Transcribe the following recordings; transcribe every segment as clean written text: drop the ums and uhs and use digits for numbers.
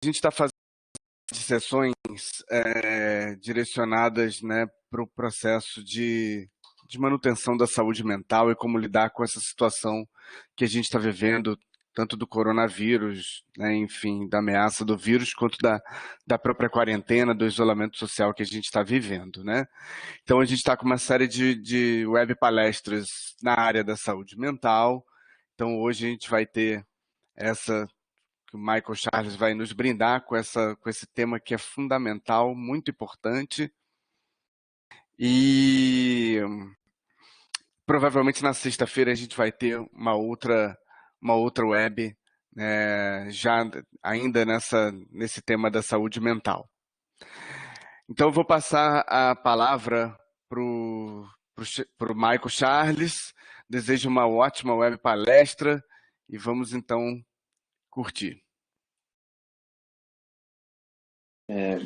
A gente está fazendo sessões direcionadas, né, para o processo de manutenção da saúde mental e como lidar com essa situação que a gente está vivendo, tanto do coronavírus, né, enfim, da ameaça do vírus, quanto da própria quarentena, do isolamento social que a gente está vivendo, né? Então a gente está com uma série de web palestras na área da saúde mental. Então hoje a gente vai ter essa que o Michael Charles vai nos brindar com esse tema que é fundamental, muito importante. E provavelmente na sexta-feira a gente vai ter uma outra web, já ainda nesse tema da saúde mental. Então eu vou passar a palavra para o Michael Charles. Desejo uma ótima web palestra e vamos então curtir.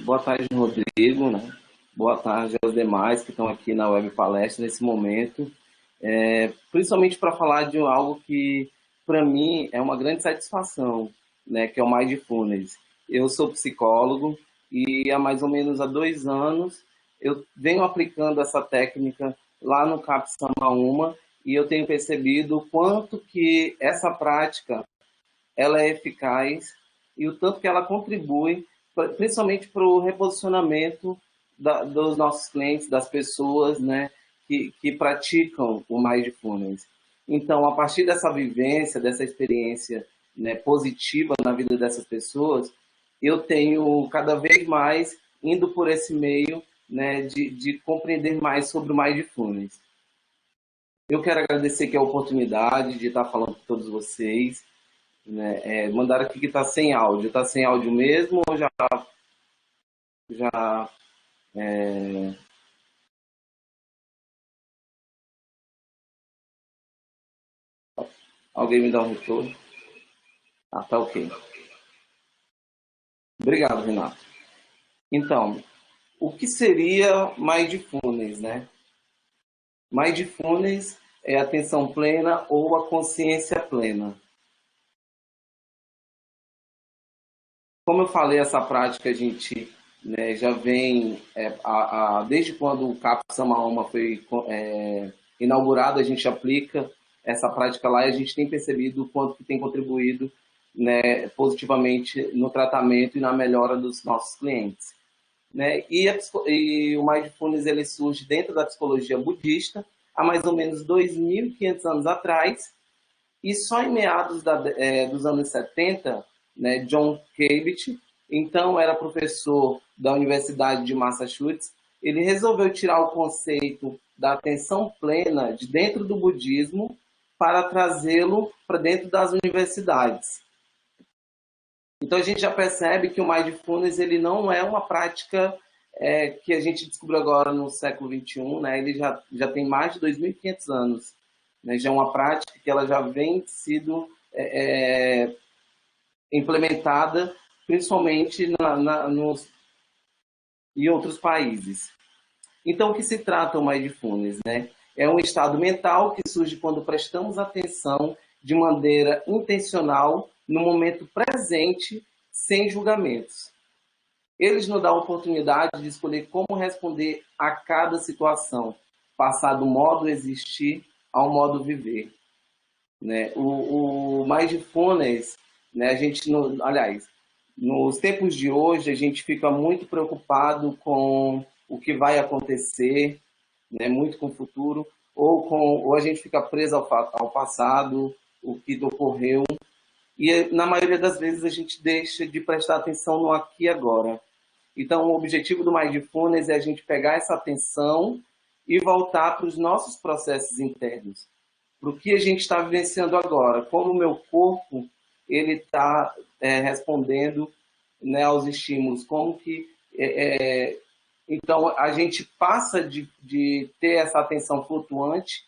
Boa tarde, Rodrigo, né? Boa tarde aos demais que estão aqui na web palestra nesse momento, principalmente para falar de algo que, para mim, é uma grande satisfação, né? Que é o Mindfulness. Eu sou psicólogo e há mais ou menos 2 anos eu venho aplicando essa técnica lá no CAP Samaúma e eu tenho percebido o quanto que essa prática ela é eficaz e o tanto que ela contribui, principalmente para o reposicionamento dos nossos clientes, das pessoas, né, que praticam o Mindfulness. Então, a partir dessa vivência, dessa experiência, né, positiva na vida dessas pessoas, eu tenho cada vez mais indo por esse meio, né, de compreender mais sobre o Mindfulness. Eu quero agradecer aqui a oportunidade de estar falando com todos vocês. Né? Mandaram aqui que está sem áudio. Está sem áudio mesmo ou já alguém me dá um retorno? Tá ok. Obrigado, Renato. Então, o que seria Mindfulness, né? Mindfulness é a atenção plena ou a consciência plena. Como eu falei, essa prática a gente, né, já vem desde quando o CAP Samaúma foi inaugurado, a gente aplica essa prática lá e a gente tem percebido o quanto que tem contribuído, né, positivamente no tratamento e na melhora dos nossos clientes. Né? E o Mindfulness ele surge dentro da psicologia budista há mais ou menos 2.500 anos atrás e só em meados dos anos 70, né, John Kabat, então era professor da Universidade de Massachusetts, ele resolveu tirar o conceito da atenção plena de dentro do budismo para trazê-lo para dentro das universidades. Então a gente já percebe que o Mindfulness ele não é uma prática que a gente descobriu agora no século XXI, né? Ele já tem mais de 2.500 anos. Né? Já é uma prática que ela já vem sido implementada principalmente em outros países. Então, o que se trata o Mindfulness? Né? É um estado mental que surge quando prestamos atenção de maneira intencional no momento presente, sem julgamentos. Eles nos dão a oportunidade de escolher como responder a cada situação, passar do modo existir ao modo viver. Né? O Mindfulness, né, nos tempos de hoje, a gente fica muito preocupado com o que vai acontecer, né, muito com o futuro, ou a gente fica preso ao passado, o que ocorreu, e na maioria das vezes a gente deixa de prestar atenção no aqui e agora. Então, o objetivo do Mindfulness é a gente pegar essa atenção e voltar para os nossos processos internos, para o que a gente está vivenciando agora, como o meu corpo ele está respondendo, né, aos estímulos, como que então a gente passa de ter essa atenção flutuante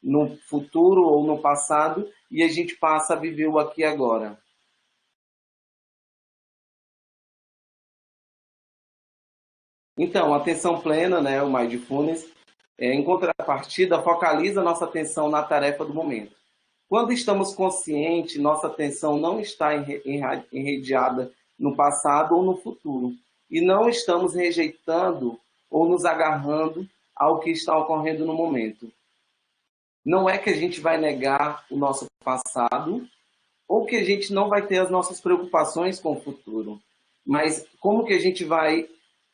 no futuro ou no passado e a gente passa a viver o aqui e agora. Então, a atenção plena, né, o Mindfulness, em contrapartida, focaliza nossa atenção na tarefa do momento. Quando estamos conscientes, nossa atenção não está enrediada no passado ou no futuro. E não estamos rejeitando ou nos agarrando ao que está ocorrendo no momento. Não é que a gente vai negar o nosso passado ou que a gente não vai ter as nossas preocupações com o futuro, mas como que a gente vai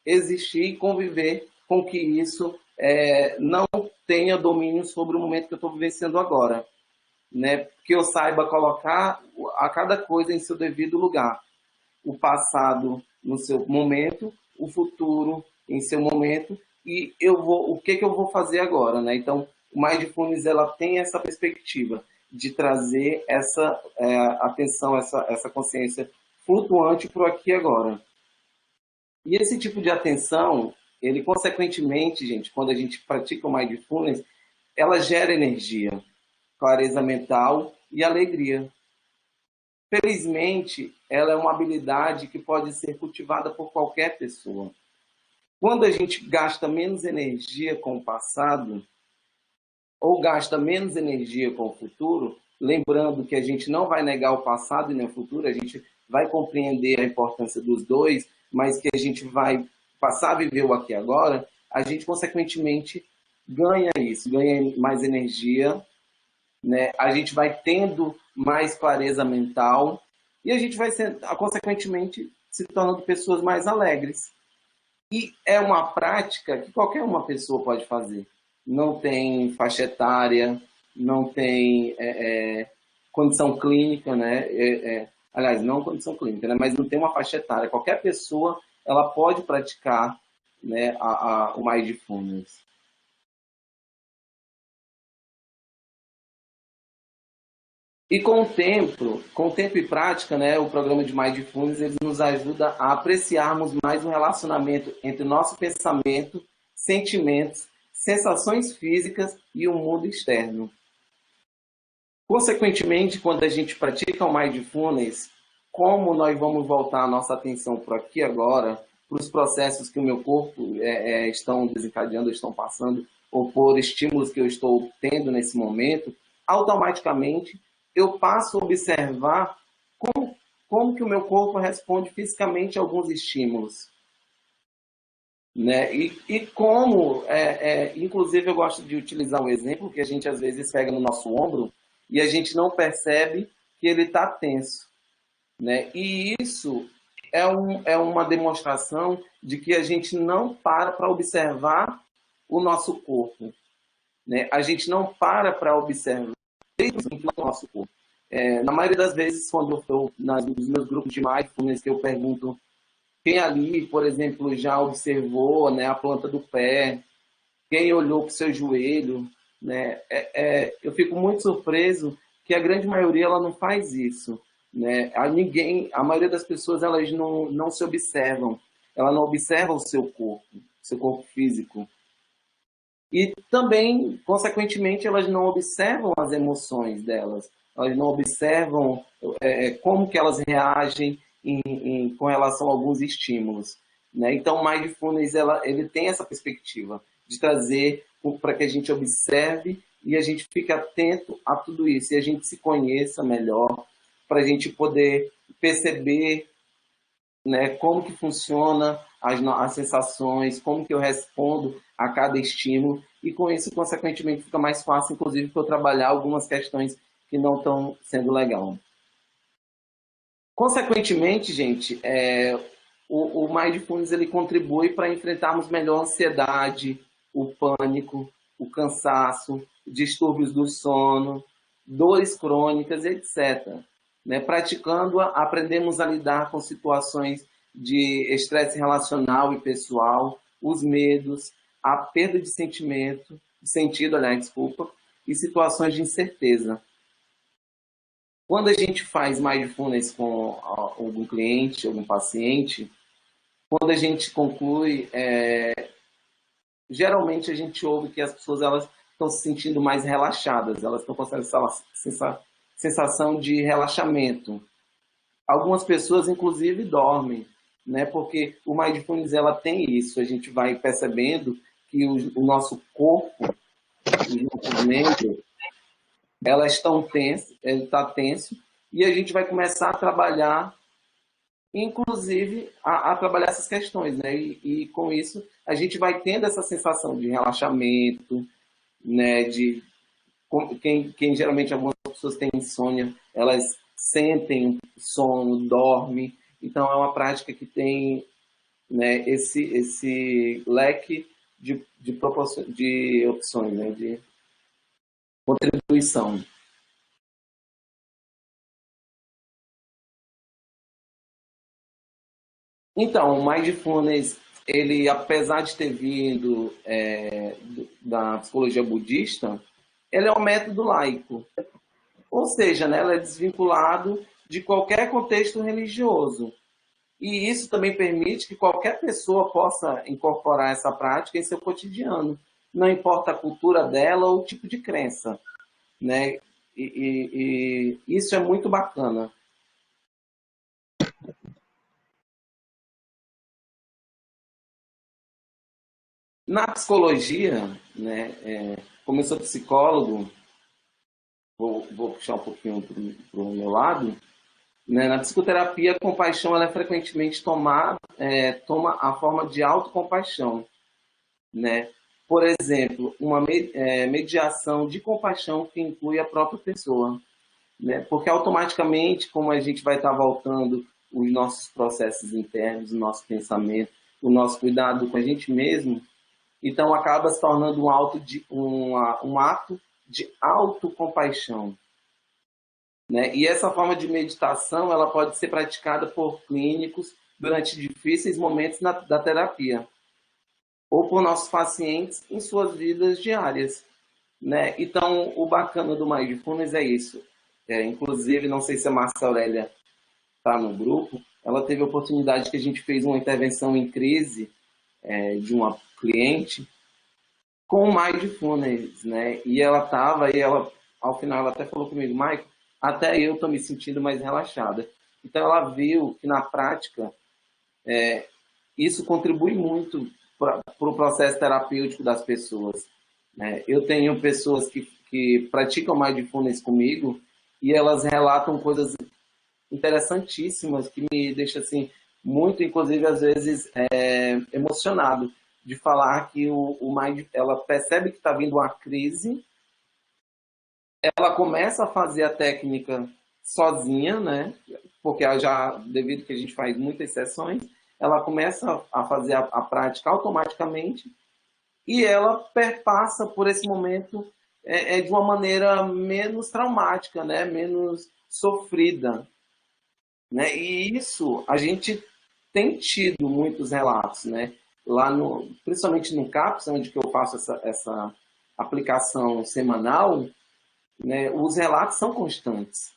existir e conviver com que isso não tenha domínio sobre o momento que eu estou vivenciando agora, né? Que eu saiba colocar a cada coisa em seu devido lugar. O passado no seu momento, o futuro em seu momento, e o que eu vou fazer agora, né? Então, o Mindfulness ela tem essa perspectiva de trazer essa atenção, essa consciência flutuante para o aqui e agora. E esse tipo de atenção, ele consequentemente, gente, quando a gente pratica o Mindfulness, ela gera energia, clareza mental e alegria. Felizmente, ela é uma habilidade que pode ser cultivada por qualquer pessoa. Quando a gente gasta menos energia com o passado, ou gasta menos energia com o futuro, lembrando que a gente não vai negar o passado e nem o futuro, a gente vai compreender a importância dos dois, mas que a gente vai passar a viver o aqui e agora, a gente, consequentemente, ganha isso, ganha mais energia, né? A gente vai tendo mais clareza mental e a gente vai, consequentemente, se tornando pessoas mais alegres. E é uma prática que qualquer uma pessoa pode fazer. Não tem faixa etária, não tem condição clínica, né? Aliás, não condição clínica, né? Mas não tem uma faixa etária. Qualquer pessoa ela pode praticar, né, o Mindfulness. E com o tempo e prática, né, o programa de Mindfulness ele nos ajuda a apreciarmos mais o relacionamento entre nosso pensamento, sentimentos, sensações físicas e o mundo externo. Consequentemente, quando a gente pratica o Mindfulness, como nós vamos voltar a nossa atenção para aqui e agora, para os processos que o meu corpo estão desencadeando, estão passando, ou por estímulos que eu estou tendo nesse momento, automaticamente eu passo a observar como que o meu corpo responde fisicamente a alguns estímulos. Né? E como, inclusive eu gosto de utilizar um exemplo que a gente às vezes pega no nosso ombro e a gente não percebe que ele está tenso. Né? E isso é uma demonstração de que a gente não para observar o nosso corpo. Né? A gente não para observar o nosso corpo. Na maioria das vezes, quando eu estou nos meus grupos de mindfulness, que eu pergunto quem ali, por exemplo, já observou, né, a planta do pé, quem olhou para o seu joelho, né, eu fico muito surpreso que a grande maioria ela não faz isso. Né? A maioria das pessoas elas não se observam, ela não observa o seu corpo físico. E também, consequentemente, elas não observam as emoções delas, elas não observam como que elas reagem com relação a alguns estímulos. Né? Então, o Mindfulness ele tem essa perspectiva de trazer para que a gente observe e a gente fique atento a tudo isso, e a gente se conheça melhor, para a gente poder perceber, né, como que funciona as sensações, como que eu respondo a cada estímulo, e com isso, consequentemente, fica mais fácil, inclusive, para eu trabalhar algumas questões que não estão sendo legais. Consequentemente, gente, o Mindfulness ele contribui para enfrentarmos melhor a ansiedade, o pânico, o cansaço, distúrbios do sono, dores crônicas, etc. Né? Praticando-a, aprendemos a lidar com situações de estresse relacional e pessoal, os medos, a perda de sentido, aliás, desculpa, e situações de incerteza. Quando a gente faz mindfulness com algum cliente, algum paciente, quando a gente conclui, geralmente a gente ouve que as pessoas elas estão se sentindo mais relaxadas, elas estão com essa sensação de relaxamento. Algumas pessoas, inclusive, dormem, né? Porque o Mindfulness ela tem isso, a gente vai percebendo que o nosso corpo, os nossos membros, elas estão tensos, ele está tenso, e a gente vai começar a trabalhar inclusive a trabalhar essas questões, né? E com isso a gente vai tendo essa sensação de relaxamento, né? De quem geralmente algumas pessoas têm insônia, elas sentem sono, dormem. Então é uma prática que tem, né, esse leque de opções, né, de contribuição. Então, o Mindfulness, ele, apesar de ter vindo da psicologia budista, ele é um método laico. Ou seja, né, ele é desvinculado de qualquer contexto religioso. E isso também permite que qualquer pessoa possa incorporar essa prática em seu cotidiano. Não importa a cultura dela ou o tipo de crença, né? E isso é muito bacana. Na psicologia, né, como eu sou psicólogo, vou puxar um pouquinho para o meu lado, né, na psicoterapia, a compaixão ela é frequentemente toma a forma de autocompaixão, né? Por exemplo, uma mediação de compaixão que inclui a própria pessoa, né? Porque automaticamente, como a gente vai estar voltando os nossos processos internos, o nosso pensamento, o nosso cuidado com a gente mesmo, então acaba se tornando um ato de autocompaixão, né? E essa forma de meditação ela pode ser praticada por clínicos durante difíceis momentos da terapia ou por nossos pacientes em suas vidas diárias, né? Então, o bacana do Mindfulness é isso. Inclusive, não sei se a Márcia Aurélia está no grupo, ela teve a oportunidade que a gente fez uma intervenção em crise de uma cliente com Mindfulness, né? E ela, ao final, ela até falou comigo, Michael, até eu estou me sentindo mais relaxada. Então, ela viu que, na prática, isso contribui muito para o processo terapêutico das pessoas, né? Eu tenho pessoas que praticam Mindfulness comigo e elas relatam coisas interessantíssimas que me deixam assim muito, inclusive às vezes emocionado de falar que o Mind, ela percebe que está vindo uma crise, ela começa a fazer a técnica sozinha, né? Porque ela já, devido que a gente faz muitas sessões, ela começa a fazer a prática automaticamente e ela perpassa por esse momento de uma maneira menos traumática, né? Menos sofrida, né? E isso a gente tem tido muitos relatos, né? Lá no, principalmente no CAPS, onde que eu faço essa aplicação semanal, né? Os relatos são constantes.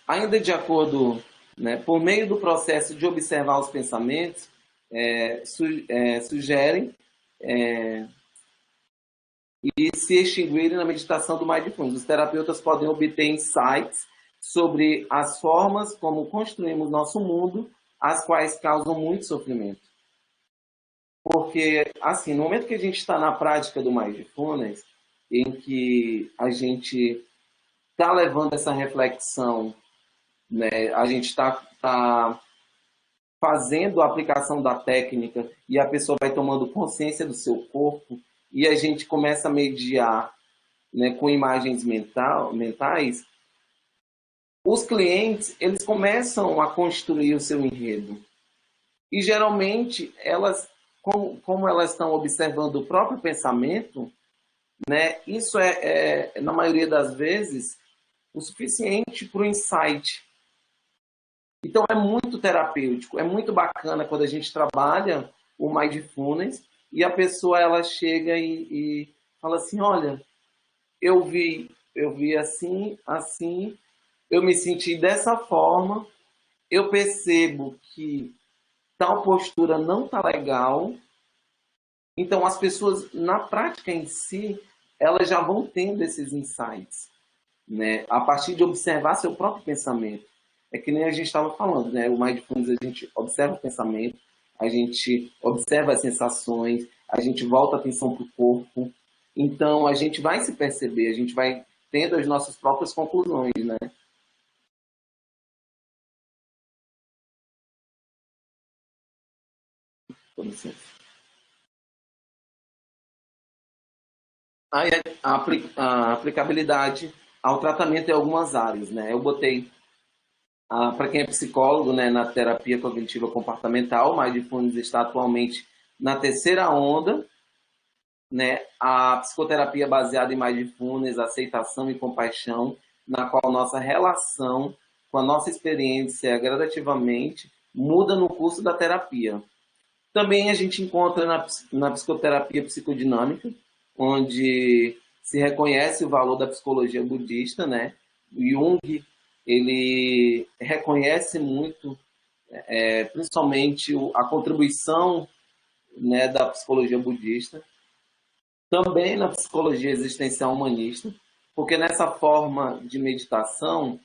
Ainda de acordo, né, por meio do processo de observar os pensamentos, sugerem e se extinguirem na meditação do Mindfulness. Os terapeutas podem obter insights sobre as formas como construímos nosso mundo, as quais causam muito sofrimento. Porque, assim, no momento que a gente está na prática do Mindfulness, em que a gente está levando essa reflexão, né, a gente tá fazendo a aplicação da técnica e a pessoa vai tomando consciência do seu corpo e a gente começa a mediar, né, com imagens mentais, os clientes eles começam a construir o seu enredo. E geralmente elas, como elas estão observando o próprio pensamento, né, isso na maioria das vezes, o suficiente para o insight. Então é muito terapêutico, é muito bacana quando a gente trabalha o Mindfulness e a pessoa ela chega e fala assim, olha, eu vi assim, assim, eu me senti dessa forma, eu percebo que tal postura não está legal. Então as pessoas na prática em si, elas já vão tendo esses insights, né? A partir de observar seu próprio pensamento. É que nem a gente estava falando, né? O Mindfulness, a gente observa o pensamento, a gente observa as sensações, a gente volta a atenção para o corpo. Então, a gente vai se perceber, a gente vai tendo as nossas próprias conclusões, né? Com licença. Aí a aplicabilidade ao tratamento em algumas áreas, né? Eu botei, para quem é psicólogo, né, na terapia cognitiva comportamental, o Mindfulness está atualmente na terceira onda, né? A psicoterapia baseada em Mindfulness, aceitação e compaixão, na qual nossa relação com a nossa experiência gradativamente muda no curso da terapia. Também a gente encontra na psicoterapia psicodinâmica, onde se reconhece o valor da psicologia budista, né? O Jung, ele reconhece muito, principalmente a contribuição, né, da psicologia budista. Também na psicologia existencial humanista, porque nessa forma de meditação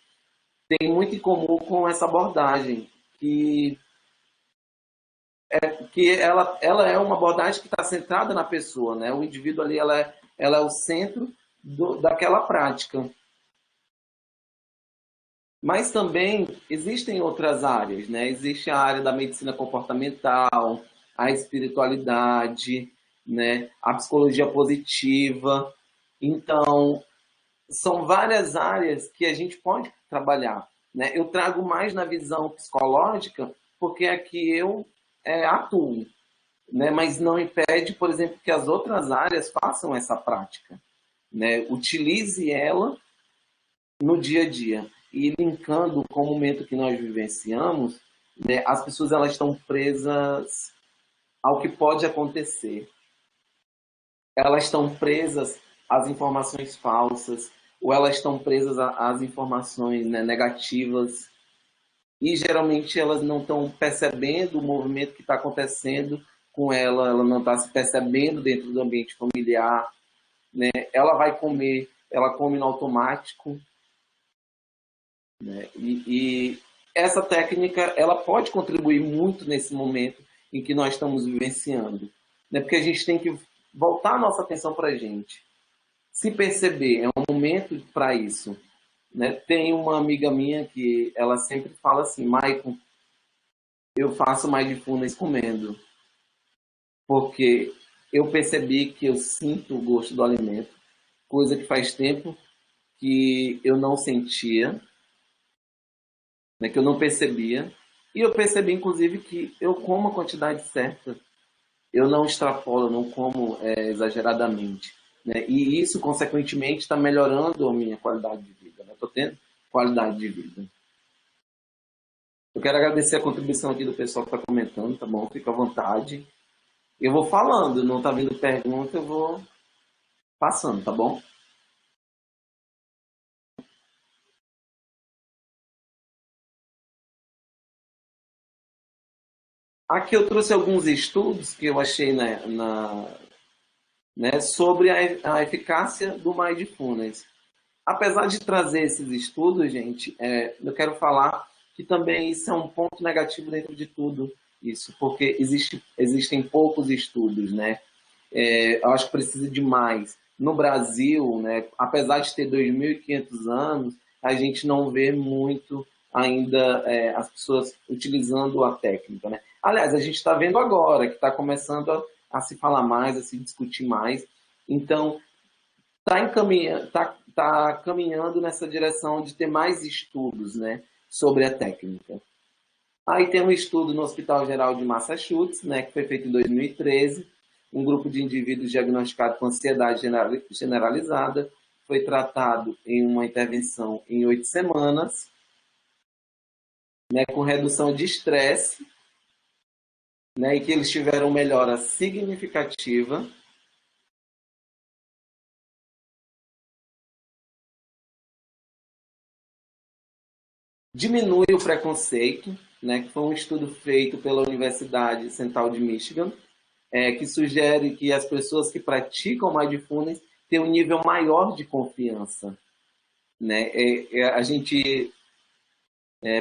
tem muito em comum com essa abordagem, que ela é uma abordagem que está centrada na pessoa, né? O indivíduo ali, ela é o centro daquela prática. Mas também existem outras áreas, né? Existe a área da medicina comportamental, a espiritualidade, né? A psicologia positiva. Então, são várias áreas que a gente pode trabalhar, né? Eu trago mais na visão psicológica, porque aqui eu atuo, né? Mas não impede, por exemplo, que as outras áreas façam essa prática, né? Utilize ela no dia a dia. E linkando com o momento que nós vivenciamos, né, as pessoas elas estão presas ao que pode acontecer. Elas estão presas às informações falsas, ou elas estão presas às informações, né, negativas, e geralmente elas não estão percebendo o movimento que está acontecendo com ela não está se percebendo dentro do ambiente familiar, né? Ela vai comer, ela come no automático, né? E essa técnica ela pode contribuir muito nesse momento em que nós estamos vivenciando, né? Porque a gente tem que voltar a nossa atenção para a gente, se perceber, é um momento para isso, né? Tem uma amiga minha que ela sempre fala assim: Maicon, eu faço mindfulness comendo, porque eu percebi que eu sinto o gosto do alimento, coisa que faz tempo que eu não sentia, né, que eu não percebia. E eu percebi, inclusive, que eu como a quantidade certa. Eu não extrapolo, eu não como exageradamente. Né? E isso, consequentemente, está melhorando a minha qualidade de vida. Estou tendo qualidade de vida. Eu quero agradecer a contribuição aqui do pessoal que está comentando, tá bom? Fica à vontade. Eu vou falando, não está vindo pergunta, eu vou passando, tá bom? Aqui eu trouxe alguns estudos que eu achei né, sobre a eficácia do Mindfulness. Apesar de trazer esses estudos, gente, eu quero falar que também isso é um ponto negativo dentro de tudo isso, porque existem poucos estudos, né? Eu acho que precisa de mais. No Brasil, né, apesar de ter 2.500 anos, a gente não vê muito ainda as pessoas utilizando a técnica, né? Aliás, a gente está vendo agora que está começando a se falar mais, a se discutir mais. Então, tá caminhando nessa direção de ter mais estudos, né, sobre a técnica. Aí tem um estudo no Hospital Geral de Massachusetts, né, que foi feito em 2013, um grupo de indivíduos diagnosticados com ansiedade generalizada, foi tratado em uma intervenção em 8 semanas, né, com redução de estresse, né, e que eles tiveram melhora significativa. Diminui o preconceito, né, que foi um estudo feito pela Universidade Central de Michigan, que sugere que as pessoas que praticam mindfulness têm um nível maior de confiança. Né? A gente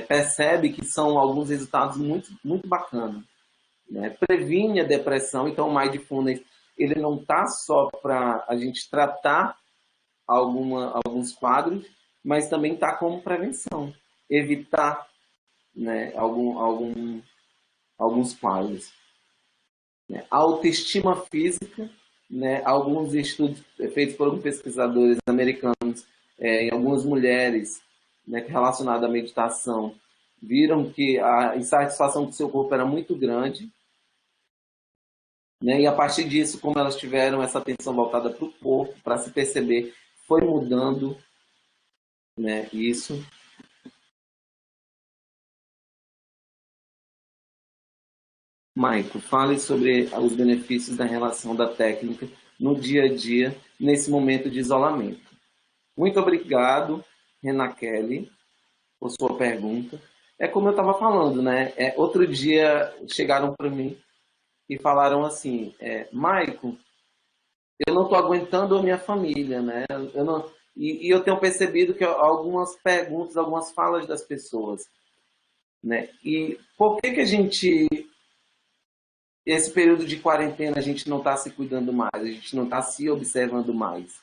percebe que são alguns resultados muito, muito bacanas. Né? Previne a depressão, então o mindfulness ele não está só para a gente tratar alguns quadros, mas também está como prevenção, evitar, né, alguns quadros. Né? A autoestima física, né, alguns estudos feitos por alguns pesquisadores americanos, em algumas mulheres, né, relacionadas à meditação, viram que a insatisfação do seu corpo era muito grande, né, e a partir disso, como elas tiveram essa atenção voltada para o corpo, para se perceber, foi mudando, né, isso. Maico, fale sobre os benefícios da relação da técnica no dia a dia, nesse momento de isolamento. Muito obrigado, Renan Kelly, por sua pergunta. É como eu estava falando, né? Outro dia chegaram para mim e falaram assim, Maico, eu não estou aguentando a minha família, né? Eu não, e eu tenho percebido que algumas perguntas, algumas falas das pessoas, né? E por que a gente esse período de quarentena a gente não está se cuidando mais, a gente não está se observando mais,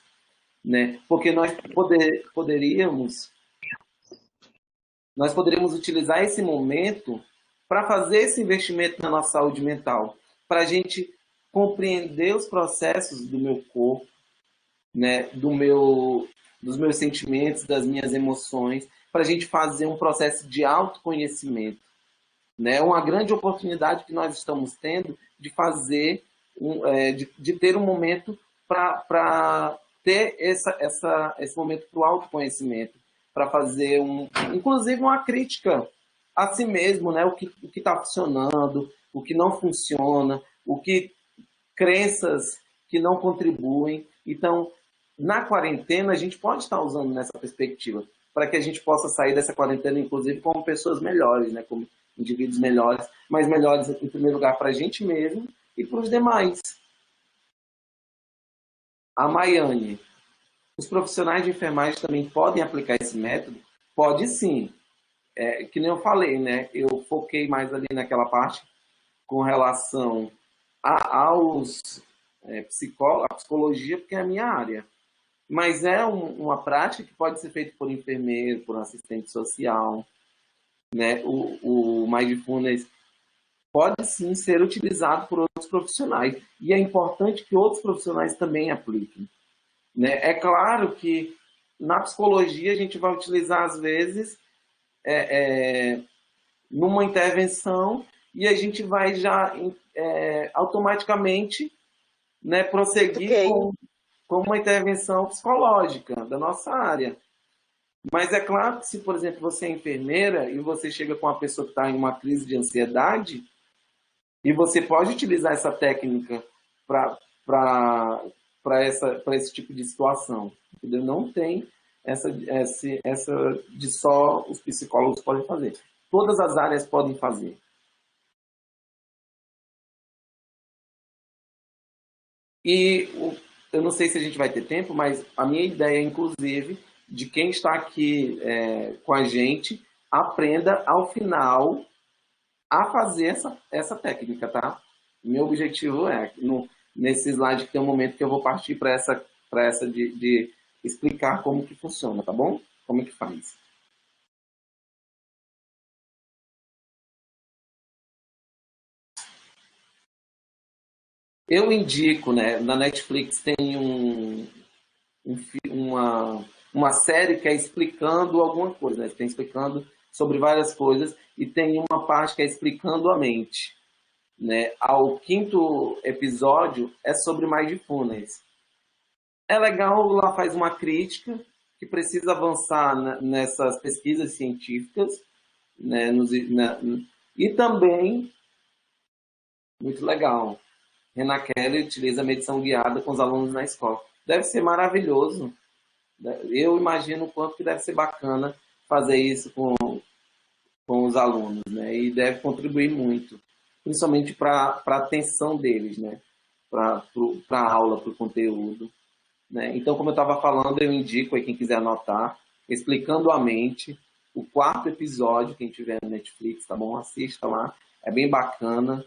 né? Porque nós poderíamos utilizar esse momento para fazer esse investimento na nossa saúde mental, para a gente compreender os processos do meu corpo, né? Dos meus sentimentos, das minhas emoções, para a gente fazer um processo de autoconhecimento. É uma grande oportunidade que nós estamos tendo de fazer, de ter um momento para ter esse momento para o autoconhecimento, para fazer, inclusive, uma crítica a si mesmo, né? O que está funcionando, o que não funciona, crenças que não contribuem. Então, na quarentena, a gente pode estar usando nessa perspectiva, para que a gente possa sair dessa quarentena, inclusive, como pessoas melhores, né? Como indivíduos melhores, mas melhores, em primeiro lugar, para a gente mesmo e para os demais. A Maiane, os profissionais de enfermagem também podem aplicar esse método? Pode sim. Que nem eu falei, né? Eu foquei mais ali naquela parte com relação aos a psicologia, porque é a minha área. Mas é uma prática que pode ser feita por enfermeiro, por um assistente social, né? O Mindfulness pode sim ser utilizado por outros profissionais. E é importante que outros profissionais também apliquem. Né? É claro que na psicologia a gente vai utilizar, às vezes, numa intervenção e a gente vai já automaticamente, né, prosseguir com uma intervenção psicológica da nossa área. Mas é claro que se, por exemplo, você é enfermeira e você chega com uma pessoa que está em uma crise de ansiedade, e você pode utilizar essa técnica para esse tipo de situação. Entendeu? Não tem essa de só os psicólogos podem fazer. Todas as áreas podem fazer. E eu não sei se a gente vai ter tempo, mas a minha ideia, inclusive, de quem está aqui com a gente, aprenda ao final a fazer essa técnica, tá? Meu objetivo nesse slide que tem um momento que eu vou partir para essa de explicar como que funciona, tá bom? Como é que faz. Eu indico, né? Na Netflix tem uma série que é explicando alguma coisa, né? Tem explicando sobre várias coisas e tem uma parte que é explicando a mente. Né? Ao quinto episódio é sobre mindfulness. É legal, lá faz uma crítica que precisa avançar nessas pesquisas científicas, né? E também, muito legal, Renan Kelly utiliza a medição guiada com os alunos na escola. Deve ser maravilhoso. Eu imagino o quanto que deve ser bacana fazer isso com os alunos, né? E deve contribuir muito, principalmente para a atenção deles, né? Para a aula, para o conteúdo. Né? Então, como eu estava falando, eu indico aí quem quiser anotar, Explicando a Mente, o quarto episódio, quem tiver no Netflix, tá bom? Assista lá, é bem bacana.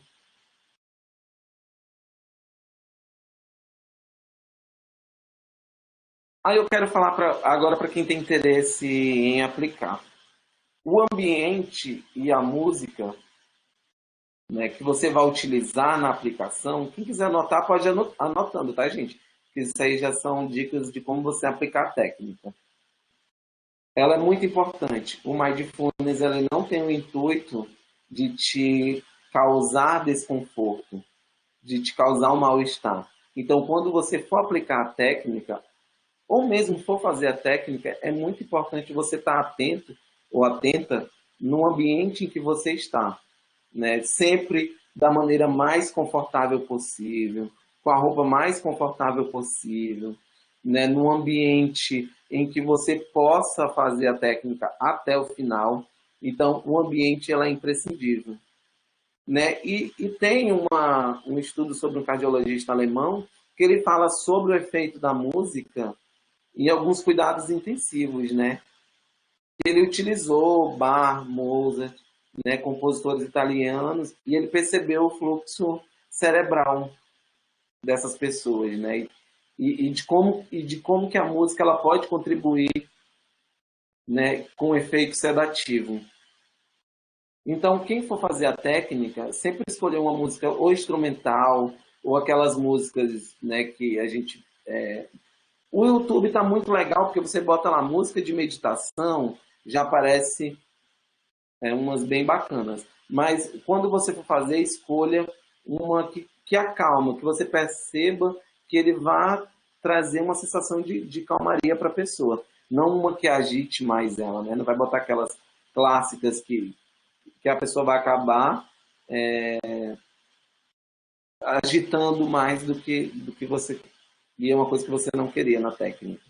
Aí eu quero falar agora para quem tem interesse em aplicar. O ambiente e a música, né, que você vai utilizar na aplicação, quem quiser anotar pode ir anotando, tá, gente? Porque isso aí já são dicas de como você aplicar a técnica. Ela é muito importante. O Mindfulness ele não tem o intuito de te causar desconforto, de te causar um mal-estar. Então, quando você for aplicar a técnica, ou mesmo for fazer a técnica, é muito importante você estar atento ou atenta no ambiente em que você está, né? Sempre da maneira mais confortável possível, com a roupa mais confortável possível, né? Num ambiente em que você possa fazer a técnica até o final. Então, o ambiente ela é imprescindível, né? E tem um estudo sobre um cardiologista alemão que ele fala sobre o efeito da música e alguns cuidados intensivos, né? Ele utilizou Bach, Mozart, né, compositores italianos, e ele percebeu o fluxo cerebral dessas pessoas, né? E de como que a música ela pode contribuir, né, com o efeito sedativo. Então, quem for fazer a técnica, sempre escolher uma música ou instrumental, ou aquelas músicas, né, que a gente o YouTube está muito legal porque você bota lá música de meditação, já aparece umas bem bacanas. Mas quando você for fazer, escolha uma que acalma, que você perceba que ele vai trazer uma sensação de calmaria para a pessoa. Não uma que agite mais ela, né? Não vai botar aquelas clássicas que a pessoa vai acabar agitando mais do que você. E é uma coisa que você não queria na técnica.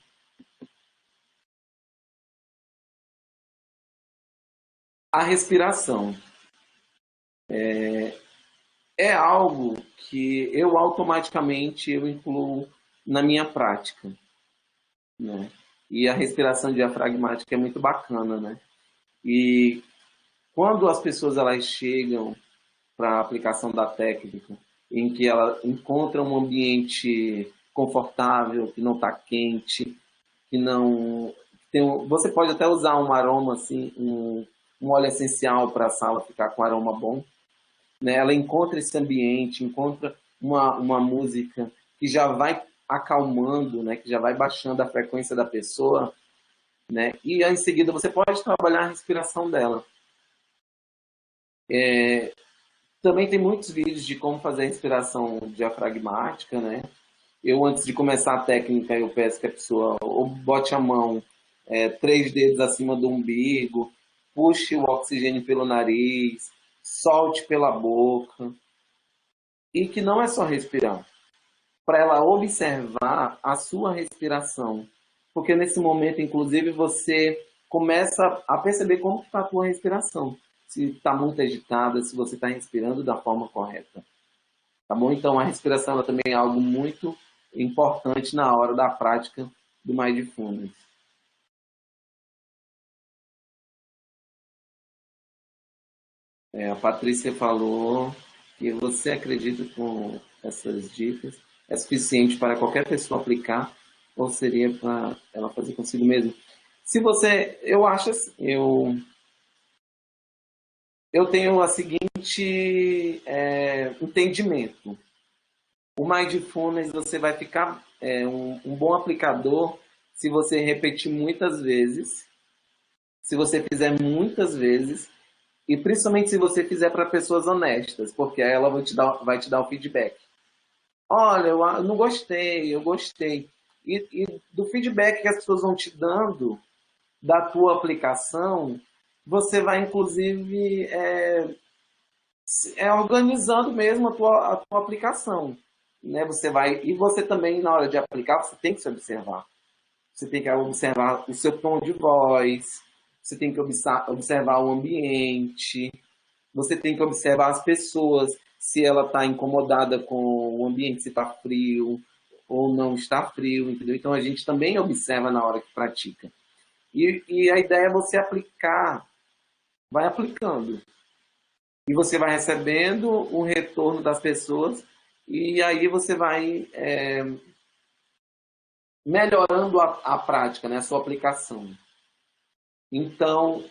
A respiração é algo que eu automaticamente eu incluo na minha prática, né? E a respiração diafragmática é muito bacana, né? E quando as pessoas elas chegam para a aplicação da técnica, em que ela encontra um ambiente confortável, que não está quente, que não você pode até usar um aroma assim, um óleo essencial para a sala ficar com aroma bom, né? Ela encontra esse ambiente, encontra uma música que já vai acalmando, né? Que já vai baixando a frequência da pessoa, né? E em seguida você pode trabalhar a respiração dela. Também tem muitos vídeos de como fazer a respiração diafragmática, né? Eu, antes de começar a técnica, eu peço que a pessoa ou bote a mão 3 dedos acima do umbigo, puxe o oxigênio pelo nariz, solte pela boca, e que não é só respirar, para ela observar a sua respiração. Porque nesse momento, inclusive, você começa a perceber como está a tua respiração. Se está muito agitada, se você está respirando da forma correta. Tá bom? Então, a respiração ela também é algo muito importante na hora da prática do Mindfulness. A Patrícia falou que você acredita com essas dicas é suficiente para qualquer pessoa aplicar ou seria para ela fazer consigo mesmo? Se você, eu acho assim, eu tenho a seguinte entendimento. O Mindfulness você vai ficar um bom aplicador se você repetir muitas vezes, se você fizer muitas vezes e principalmente se você fizer para pessoas honestas, porque aí ela vai te dar o feedback. Olha, eu não gostei, eu gostei. E do feedback que as pessoas vão te dando da tua aplicação, você vai inclusive organizando mesmo a tua aplicação, né? Você também na hora de aplicar você tem que se observar. Você tem que observar o seu tom de voz, você tem que observar o ambiente, você tem que observar as pessoas, se ela está incomodada com o ambiente, se está frio ou não está frio, entendeu? Então a gente também observa na hora que pratica. E a ideia é você aplicar, vai aplicando. E você vai recebendo o retorno das pessoas e aí você vai melhorando a prática, né, a sua aplicação. Então,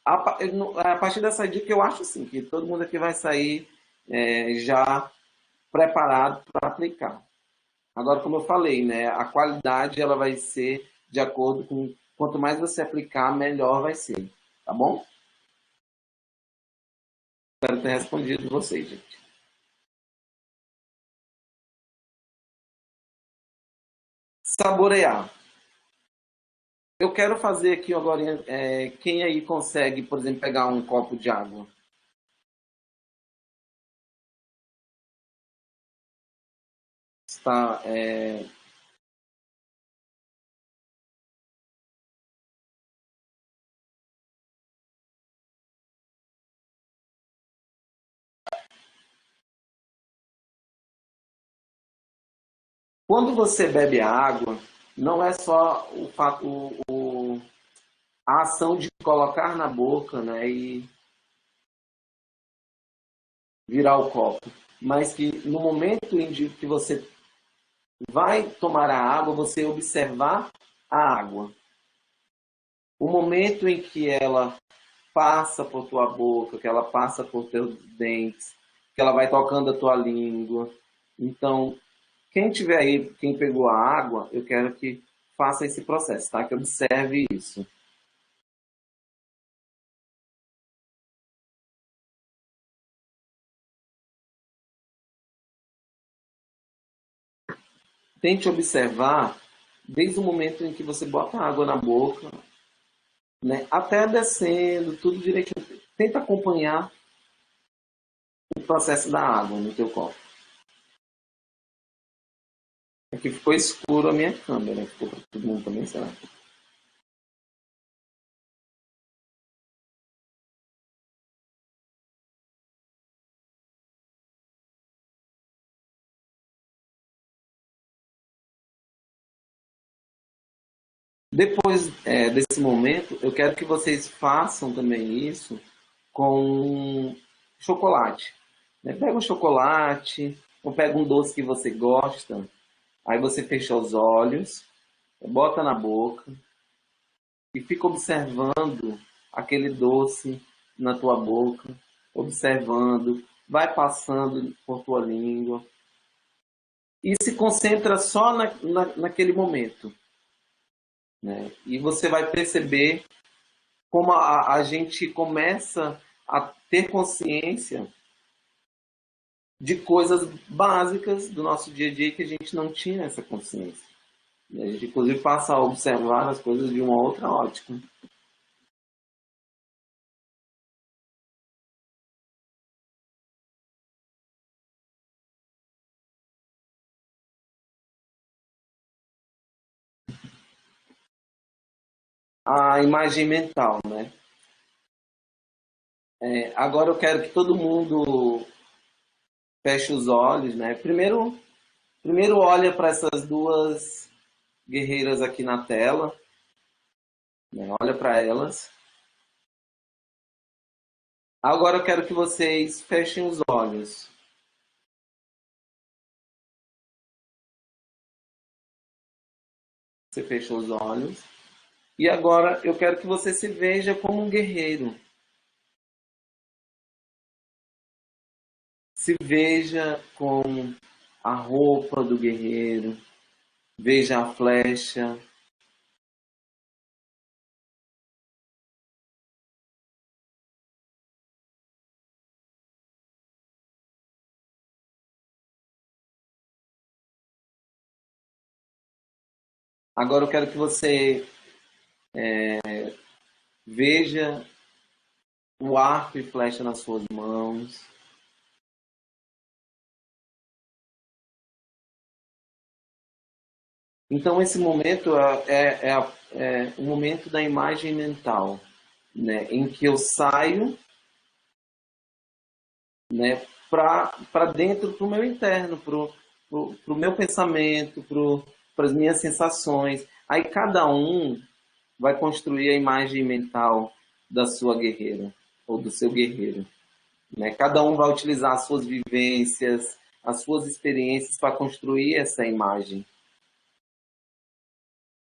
a partir dessa dica, eu acho assim, que todo mundo aqui vai sair já preparado para aplicar. Agora, como eu falei, né, a qualidade ela vai ser de acordo com quanto mais você aplicar, melhor vai ser. Tá bom? Espero ter respondido vocês, gente. Saborear. Eu quero fazer aqui agora. Quem aí consegue, por exemplo, pegar um copo de água? Está, quando você bebe água, não é só o fato, a ação de colocar na boca, né, e virar o copo, mas que no momento em que você vai tomar a água, você observar a água. O momento em que ela passa por tua boca, que ela passa por teus dentes, que ela vai tocando a tua língua. Então, quem tiver aí, quem pegou a água, eu quero que faça esse processo, tá? Que observe isso. Tente observar desde o momento em que você bota a água na boca, né, até descendo, tudo direitinho. Tenta acompanhar o processo da água no teu copo. Aqui ficou escuro a minha câmera, ficou para todo mundo também, será? Depois desse momento, eu quero que vocês façam também isso com chocolate. Né? Pega um chocolate, ou pega um doce que você gosta, aí você fecha os olhos, bota na boca e fica observando aquele doce na tua boca, observando, vai passando por tua língua e se concentra só naquele momento. Né? E você vai perceber como a gente começa a ter consciência de coisas básicas do nosso dia a dia que a gente não tinha essa consciência. A gente, inclusive, passa a observar as coisas de uma outra ótica. A imagem mental, né? Agora eu quero que todo mundo feche os olhos, né? Primeiro olha para essas duas guerreiras aqui na tela, né? Olha para elas. Agora eu quero que vocês fechem os olhos. Você fechou os olhos. E agora eu quero que você se veja como um guerreiro. Se veja com a roupa do guerreiro. Veja a flecha. Agora eu quero que você veja o arco e flecha nas suas mãos. Então esse momento é o momento da imagem mental, né, em que eu saio, né, para dentro, para o meu interno, para o meu pensamento, para as minhas sensações. Aí cada um vai construir a imagem mental da sua guerreira ou do seu guerreiro. Né? Cada um vai utilizar as suas vivências, as suas experiências para construir essa imagem.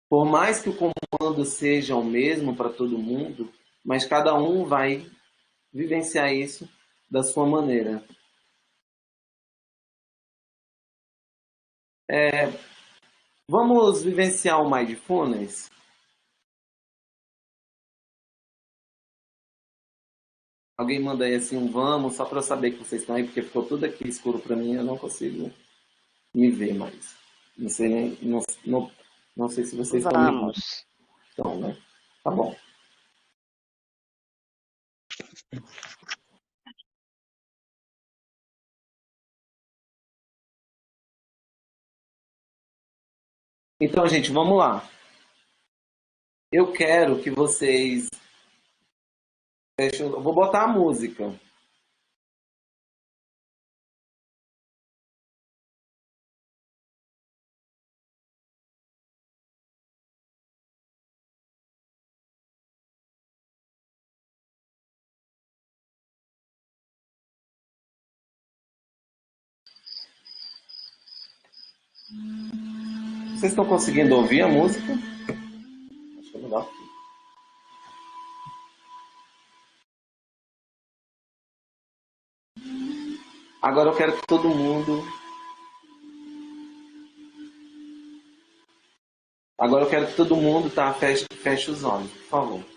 Por mais que o comando seja o mesmo para todo mundo, mas cada um vai vivenciar isso da sua maneira. Vamos vivenciar o Mindfulness? Alguém manda aí assim um vamos, só para eu saber que vocês estão aí, porque ficou tudo aqui escuro para mim, eu não consigo me ver mais. Não sei nem, não sei se vocês estão me vendo. Vamos. Então, né? Tá bom. Então, gente, vamos lá. Eu quero que vocês. Eu vou botar a música. Vocês estão conseguindo ouvir a música? Acho que eu vou dar aqui. Agora eu quero que todo mundo. Agora eu quero que todo mundo, tá? Feche os olhos, por favor.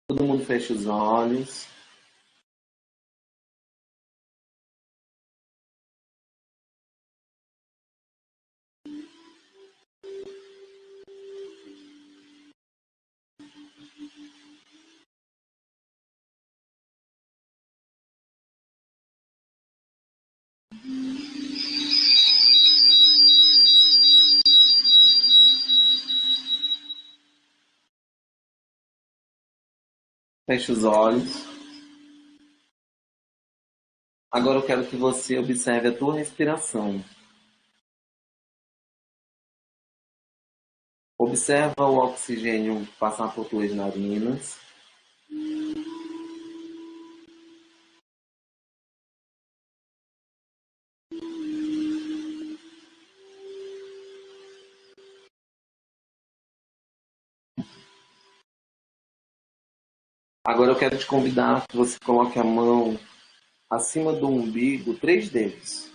Todo mundo fecha os olhos. Feche os olhos. Agora eu quero que você observe a tua respiração. Observa o oxigênio passar por tuas narinas. Agora eu quero te convidar que você coloque a mão acima do umbigo, 3 dedos.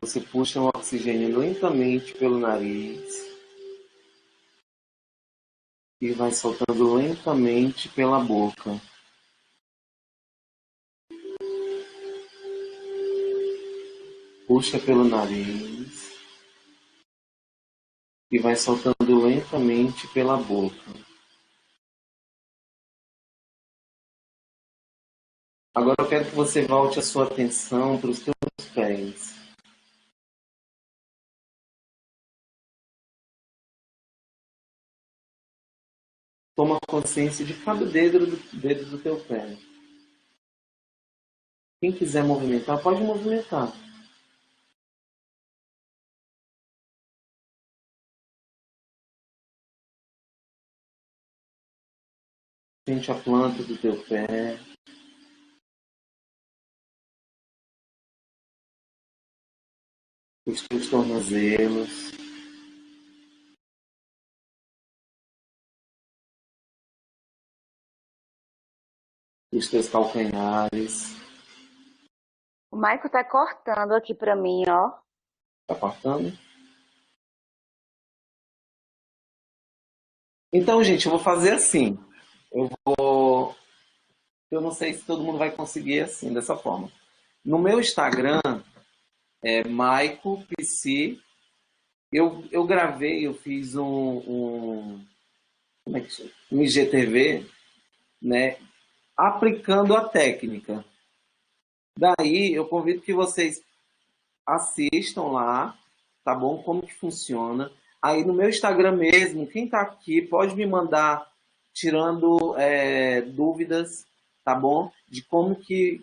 Você puxa o oxigênio lentamente pelo nariz e vai soltando lentamente pela boca. Puxa pelo nariz e vai soltando lentamente pela boca. Agora eu quero que você volte a sua atenção para os teus pés. Toma consciência de cada dedo do teu pé. Quem quiser movimentar, pode movimentar. Sente a planta do teu pé. Os teus tornozelos. Os teus calcanhares. O Maico tá cortando aqui pra mim, ó. Tá cortando? Então, gente, eu vou fazer assim. Eu não sei se todo mundo vai conseguir assim, dessa forma. No meu Instagram é Maico PC. Eu gravei, eu fiz como é que chama? Um IGTV, né? Aplicando a técnica. Daí eu convido que vocês assistam lá, tá bom? Como que funciona. Aí no meu Instagram mesmo, quem tá aqui pode me mandar tirando dúvidas, tá bom? De como que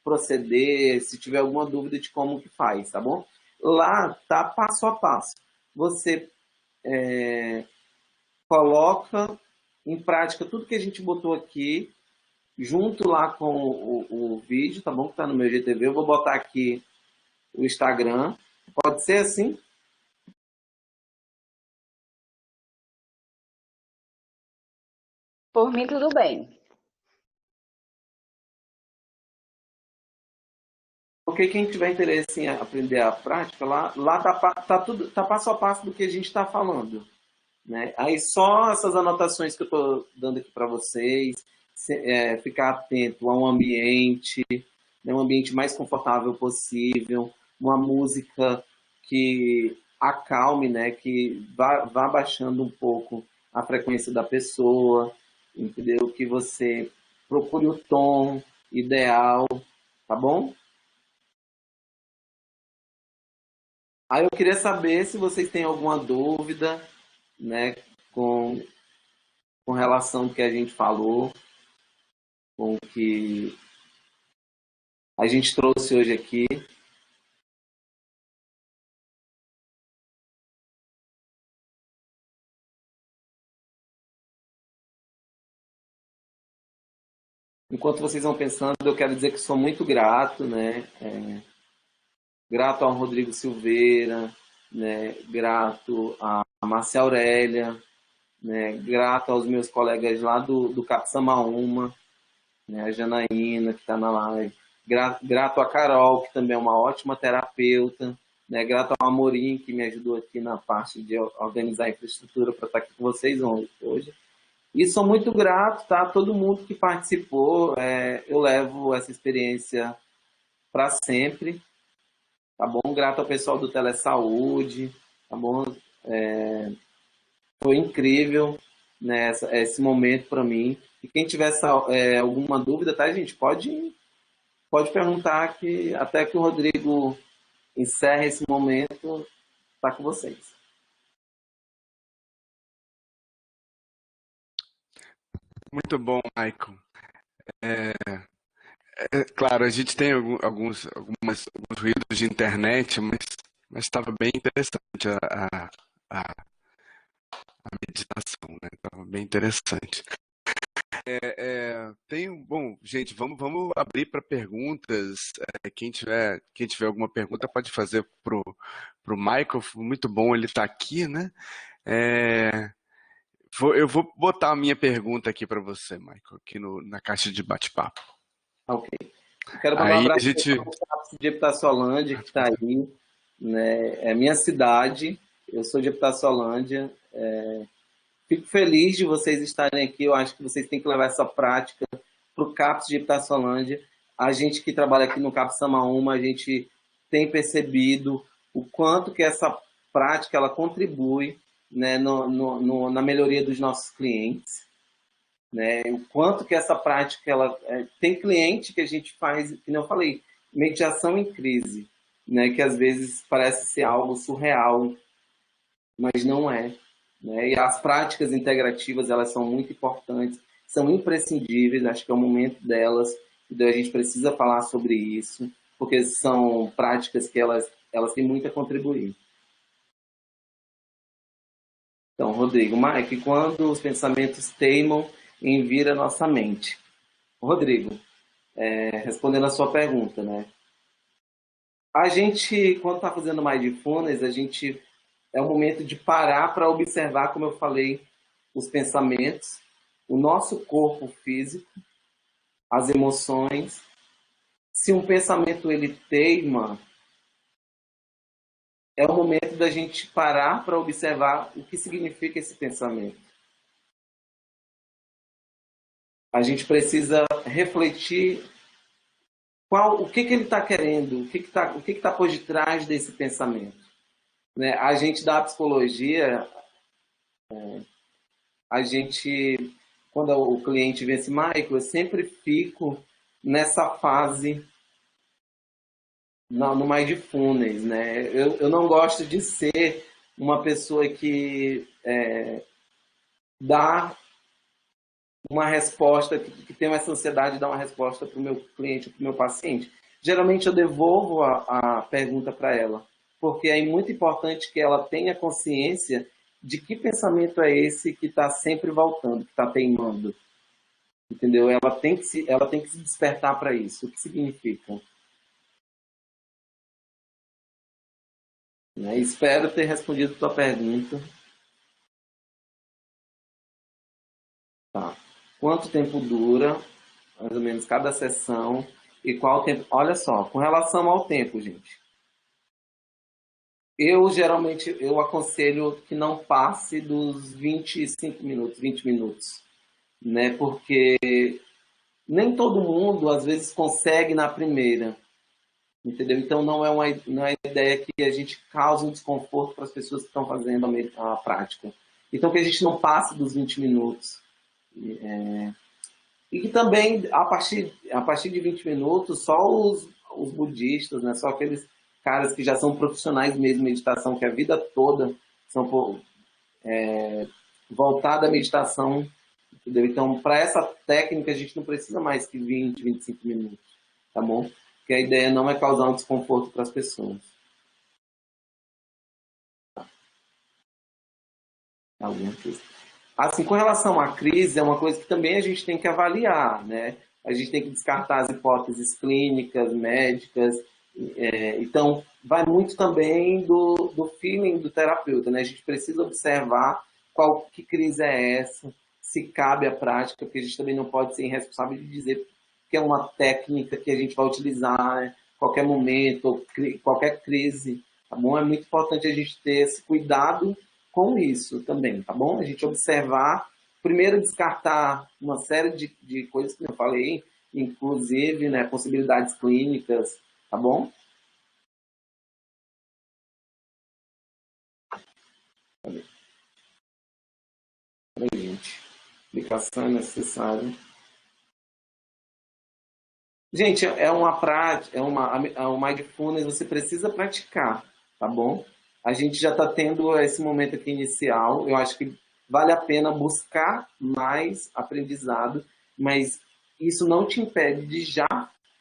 proceder, se tiver alguma dúvida de como que faz, tá bom? Lá tá passo a passo. Você coloca em prática tudo que a gente botou aqui, junto lá com o vídeo, tá bom? Que tá no meu GTV. Eu vou botar aqui o Instagram. Pode ser assim? Por mim, tudo bem. Porque quem tiver interesse em aprender a prática, lá tá tudo, tá passo a passo do que a gente está falando, né? Aí só essas anotações que eu estou dando aqui para vocês, ficar atento a um ambiente, né, um ambiente mais confortável possível, uma música que acalme, né, que vá baixando um pouco a frequência da pessoa, entendeu? Que você procure o tom ideal, tá bom? Aí eu queria saber se vocês têm alguma dúvida, né, com, com relação ao que a gente falou, com o que a gente trouxe hoje aqui. Enquanto vocês vão pensando, eu quero dizer que sou muito grato, né? Grato ao Rodrigo Silveira, né? Grato a Márcia Aurélia, né? Grato aos meus colegas lá do Capsamaúma, né? A Janaína, que está na live. Grato a Carol, que também é uma ótima terapeuta, né? Grato ao Amorim, que me ajudou aqui na parte de organizar a infraestrutura para estar aqui com vocês hoje. E sou muito grato, tá? Todo mundo que participou, eu levo essa experiência para sempre, tá bom? Grato ao pessoal do Telesaúde, tá bom? Foi incrível, né, esse momento para mim. E quem tiver alguma dúvida, tá, gente? Pode perguntar que até que o Rodrigo encerre esse momento, tá com vocês. Muito bom, Michael. Claro, a gente tem alguns ruídos de internet, mas estava bem interessante a meditação, né? Estava bem interessante. Bom, gente, vamos abrir para perguntas. Quem tiver alguma pergunta pode fazer pro Michael. Muito bom ele estar aqui, né? Eu vou botar a minha pergunta aqui para você, Michael, aqui na caixa de bate-papo. Ok. Eu quero mandar um Aí a abraço gente. para o CAPS de Epitaciolândia, que está aí, né? É minha cidade, eu sou de Epitaciolândia. Fico feliz de vocês estarem aqui. Eu acho que vocês têm que levar essa prática para o CAPS de Epitaciolândia. A gente que trabalha aqui no CAPS Samaúma, a gente tem percebido o quanto que essa prática ela contribui, né, na melhoria dos nossos clientes, né? O quanto que essa prática tem cliente que a gente faz, que eu falei, mediação em crise, né? Que às vezes parece ser algo surreal, mas não é, né? E as práticas integrativas, elas são muito importantes, são imprescindíveis, acho que é o momento delas, então a gente precisa falar sobre isso, porque são práticas que elas têm muito a contribuir. Então, Rodrigo, Mike, quando os pensamentos teimam em vir à nossa mente? Rodrigo, respondendo a sua pergunta, né? A gente, quando está fazendo mindfulness, é o momento de parar para observar, como eu falei, os pensamentos, o nosso corpo físico, as emoções. Se um pensamento ele teima, é o momento da gente parar para observar o que significa esse pensamento. A gente precisa refletir o que ele está querendo, o que está por detrás desse pensamento. Né? A gente da psicologia, quando o cliente vem assim, Michael, eu sempre fico nessa fase no mindfulness, né? Eu não gosto de ser uma pessoa que dá uma resposta, que tenham essa ansiedade de dar uma resposta para o meu cliente, para o meu paciente. Geralmente eu devolvo a pergunta para ela, porque é muito importante que ela tenha consciência de que pensamento é esse que está sempre voltando, que está teimando. Entendeu? Ela tem que se despertar para isso. O que significa? Né? Espero ter respondido a tua pergunta. Tá. Quanto tempo dura, mais ou menos, cada sessão? E qual o tempo? Olha só, com relação ao tempo, gente. Eu geralmente eu aconselho que não passe dos 25 minutos, 20 minutos, né? Porque nem todo mundo às vezes consegue na primeira, entendeu? Então não é a ideia que a gente cause um desconforto para as pessoas que estão fazendo a prática. Então que a gente não passe dos 20 minutos. E que também, a partir de 20 minutos, só os budistas, né? Só aqueles caras que já são profissionais mesmo de meditação, que a vida toda são voltados à meditação, entendeu? Então, para essa técnica, a gente não precisa mais que 20, 25 minutos, tá bom? Porque a ideia não é causar um desconforto para as pessoas. Alguma coisa. Assim, com relação à crise, é uma coisa que também a gente tem que avaliar, né? A gente tem que descartar as hipóteses clínicas, médicas. Então, vai muito também do feeling do terapeuta, né? A gente precisa observar que crise é essa, se cabe a prática, porque a gente também não pode ser irresponsável de dizer que é uma técnica que a gente vai utilizar, né? Qualquer momento, qualquer crise, tá bom? É muito importante a gente ter esse cuidado com isso também, tá bom? A gente observar, primeiro descartar uma série de coisas que eu falei, inclusive, né, possibilidades clínicas, tá bom? Peraí, gente. Aplicação é necessária. Gente, é uma prática, o mindfulness você precisa praticar, tá bom? A gente já está tendo esse momento aqui inicial, eu acho que vale a pena buscar mais aprendizado, mas isso não te impede de já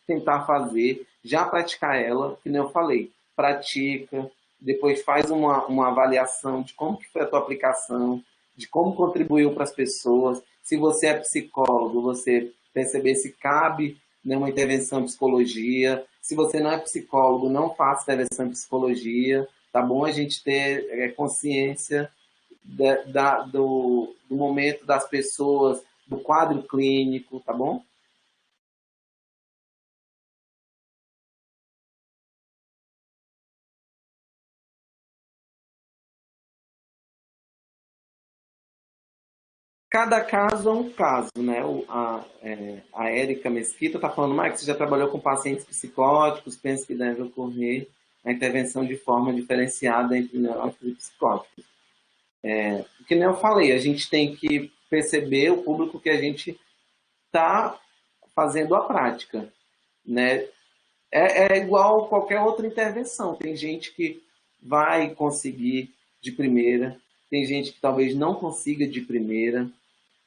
tentar fazer, já praticar ela, que nem eu falei, pratica, depois faz uma avaliação de como que foi a tua aplicação, de como contribuiu para as pessoas, se você é psicólogo, você perceber se cabe, né, uma intervenção em psicologia. Se você não é psicólogo, não faça intervenção em psicologia. Tá bom a gente ter consciência do momento das pessoas, do quadro clínico, tá bom? Cada caso é um caso, né? A Érica Mesquita está falando, Mike, você já trabalhou com pacientes psicóticos, pensa que deve ocorrer a intervenção de forma diferenciada entre neuróticos e psicóticos. Que nem eu falei, a gente tem que perceber o público que a gente está fazendo a prática, né? É igual qualquer outra intervenção. Tem gente que vai conseguir de primeira, tem gente que talvez não consiga de primeira,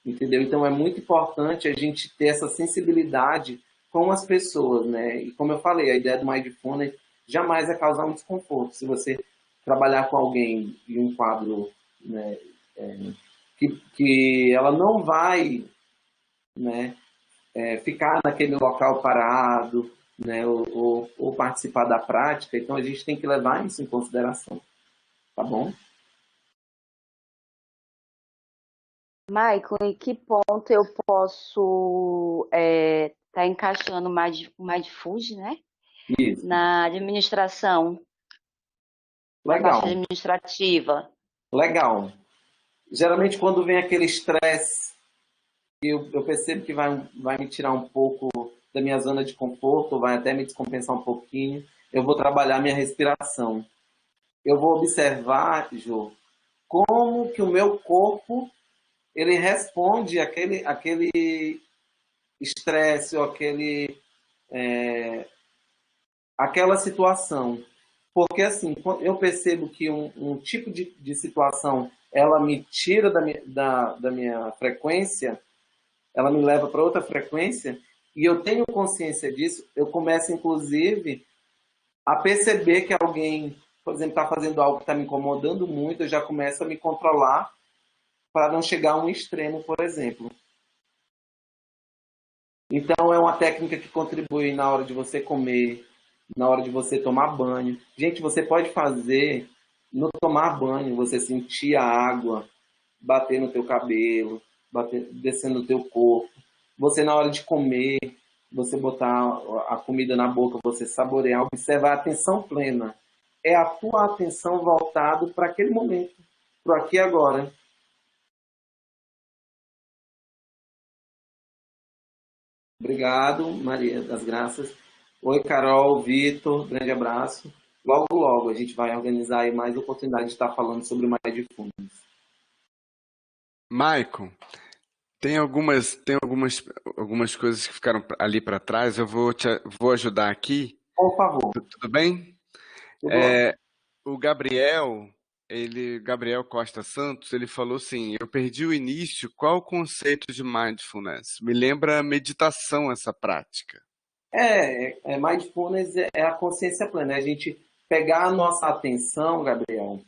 entendeu? Então é muito importante a gente ter essa sensibilidade com as pessoas, né? E como eu falei, a ideia do mindfulness jamais é causar um desconforto. Se você trabalhar com alguém em um quadro, né, que ela não vai, né, ficar naquele local parado, né, ou participar da prática, então a gente tem que levar isso em consideração, tá bom? Michael, em que ponto eu posso estar encaixando o Mindfulness, né? Isso. Na administração, na parte Legal, administrativa? legal. Geralmente quando vem aquele estresse, eu percebo que vai me tirar um pouco da minha zona de conforto, vai até me descompensar um pouquinho, eu vou trabalhar minha respiração. Eu vou observar, Jô, como que o meu corpo ele responde aquele estresse ou aquela situação. Porque assim, eu percebo que um tipo de situação ela me tira da minha frequência, ela me leva para outra frequência, e eu tenho consciência disso, eu começo, inclusive, a perceber que alguém, por exemplo, está fazendo algo que está me incomodando muito, eu já começo a me controlar para não chegar a um extremo, por exemplo. Então, é uma técnica que contribui na hora de você comer, na hora de você tomar banho. Gente, você pode fazer no tomar banho, você sentir a água bater no teu cabelo, descendo no teu corpo. Você, na hora de comer, você botar a comida na boca, você saborear, observar a atenção plena. É a tua atenção voltada para aquele momento, para aqui e agora. Obrigado, Maria das Graças. Oi, Carol, Vitor, grande abraço. Logo, logo a gente vai organizar aí mais oportunidade de estar falando sobre o Mindfulness. Maicon, tem algumas coisas que ficaram ali para trás, eu vou ajudar aqui, Por favor. tudo bem? Tudo É, o Gabriel Costa Santos, ele falou assim: eu perdi o início, qual o conceito de mindfulness? Me lembra meditação essa prática. Mindfulness é a consciência plena. É a gente pegar a nossa atenção, Gabriel,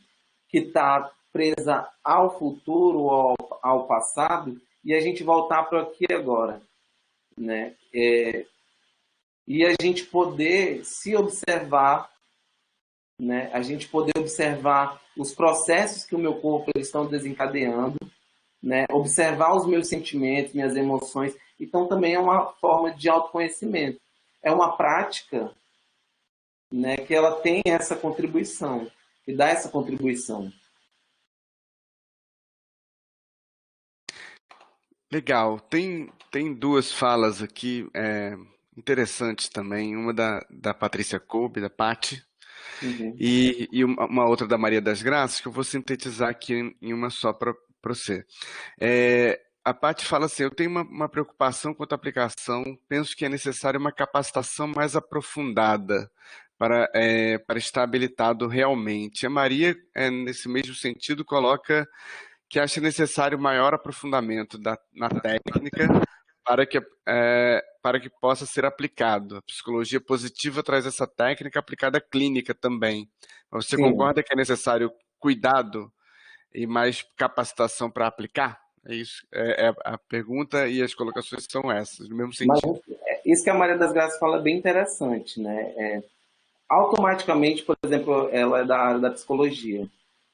que está presa ao futuro ou ao passado, e a gente voltar para aqui e agora. Né? E a gente poder se observar, né? A gente poder observar os processos que o meu corpo eles estão desencadeando, né? Observar os meus sentimentos, minhas emoções. Então, também é uma forma de autoconhecimento. É uma prática, né, que ela tem essa contribuição, que dá essa contribuição. Legal. Tem duas falas aqui interessantes também. Uma da Patrícia Kolbe, da Patti, Uhum. e uma outra da Maria das Graças, que eu vou sintetizar aqui em uma só para você. A Patti fala assim: eu tenho uma preocupação quanto à aplicação, penso que é necessária uma capacitação mais aprofundada para estar habilitado realmente. A Maria, nesse mesmo sentido, coloca que acha necessário maior aprofundamento na técnica para que possa ser aplicado. A psicologia positiva traz essa técnica aplicada à clínica também. Você Sim. concorda que é necessário cuidado e mais capacitação para aplicar? É isso, a pergunta e as colocações são essas, no mesmo Mas sentido. isso que a Maria das Graças fala é bem interessante, né? Automaticamente, por exemplo, ela é da área da psicologia,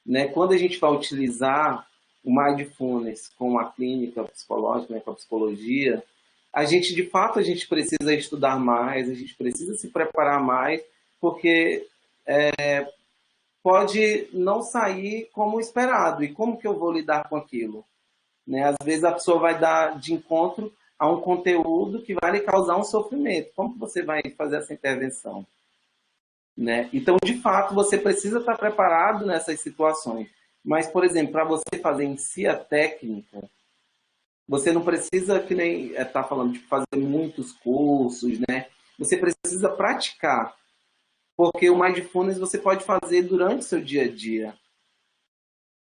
né? Quando a gente vai utilizar o Mindfulness com a clínica psicológica, né, com a psicologia, de fato, a gente precisa estudar mais, a gente precisa se preparar mais, porque pode não sair como esperado. E como que eu vou lidar com aquilo? Né? Às vezes a pessoa vai dar de encontro a um conteúdo que vai lhe causar um sofrimento. Como que você vai fazer essa intervenção? Né? Então, de fato, você precisa estar preparado nessas situações. Mas, por exemplo, para você fazer em si a técnica, você não precisa, que nem está falando, de fazer muitos cursos, né? Você precisa praticar. Porque o Mindfulness você pode fazer durante o seu dia a dia.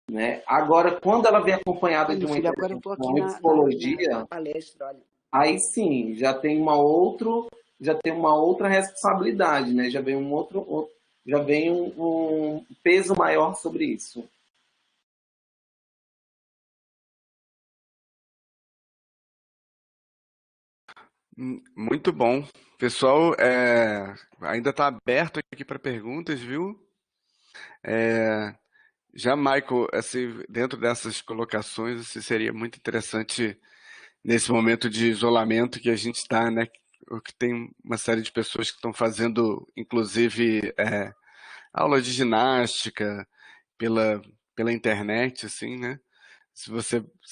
Né? Agora, quando ela vem acompanhada de uma Filho, agora eu estou aqui intervenção em psicologia, na palestra, olha. aí sim, já tem uma outra responsabilidade, né? Já vem um peso maior sobre isso. Muito bom. Pessoal, ainda está aberto aqui para perguntas, viu? Já, Michael, assim, dentro dessas colocações, assim, seria muito interessante nesse momento de isolamento que a gente está, né? Que tem uma série de pessoas que estão fazendo, inclusive, aula de ginástica pela internet, assim, né? Se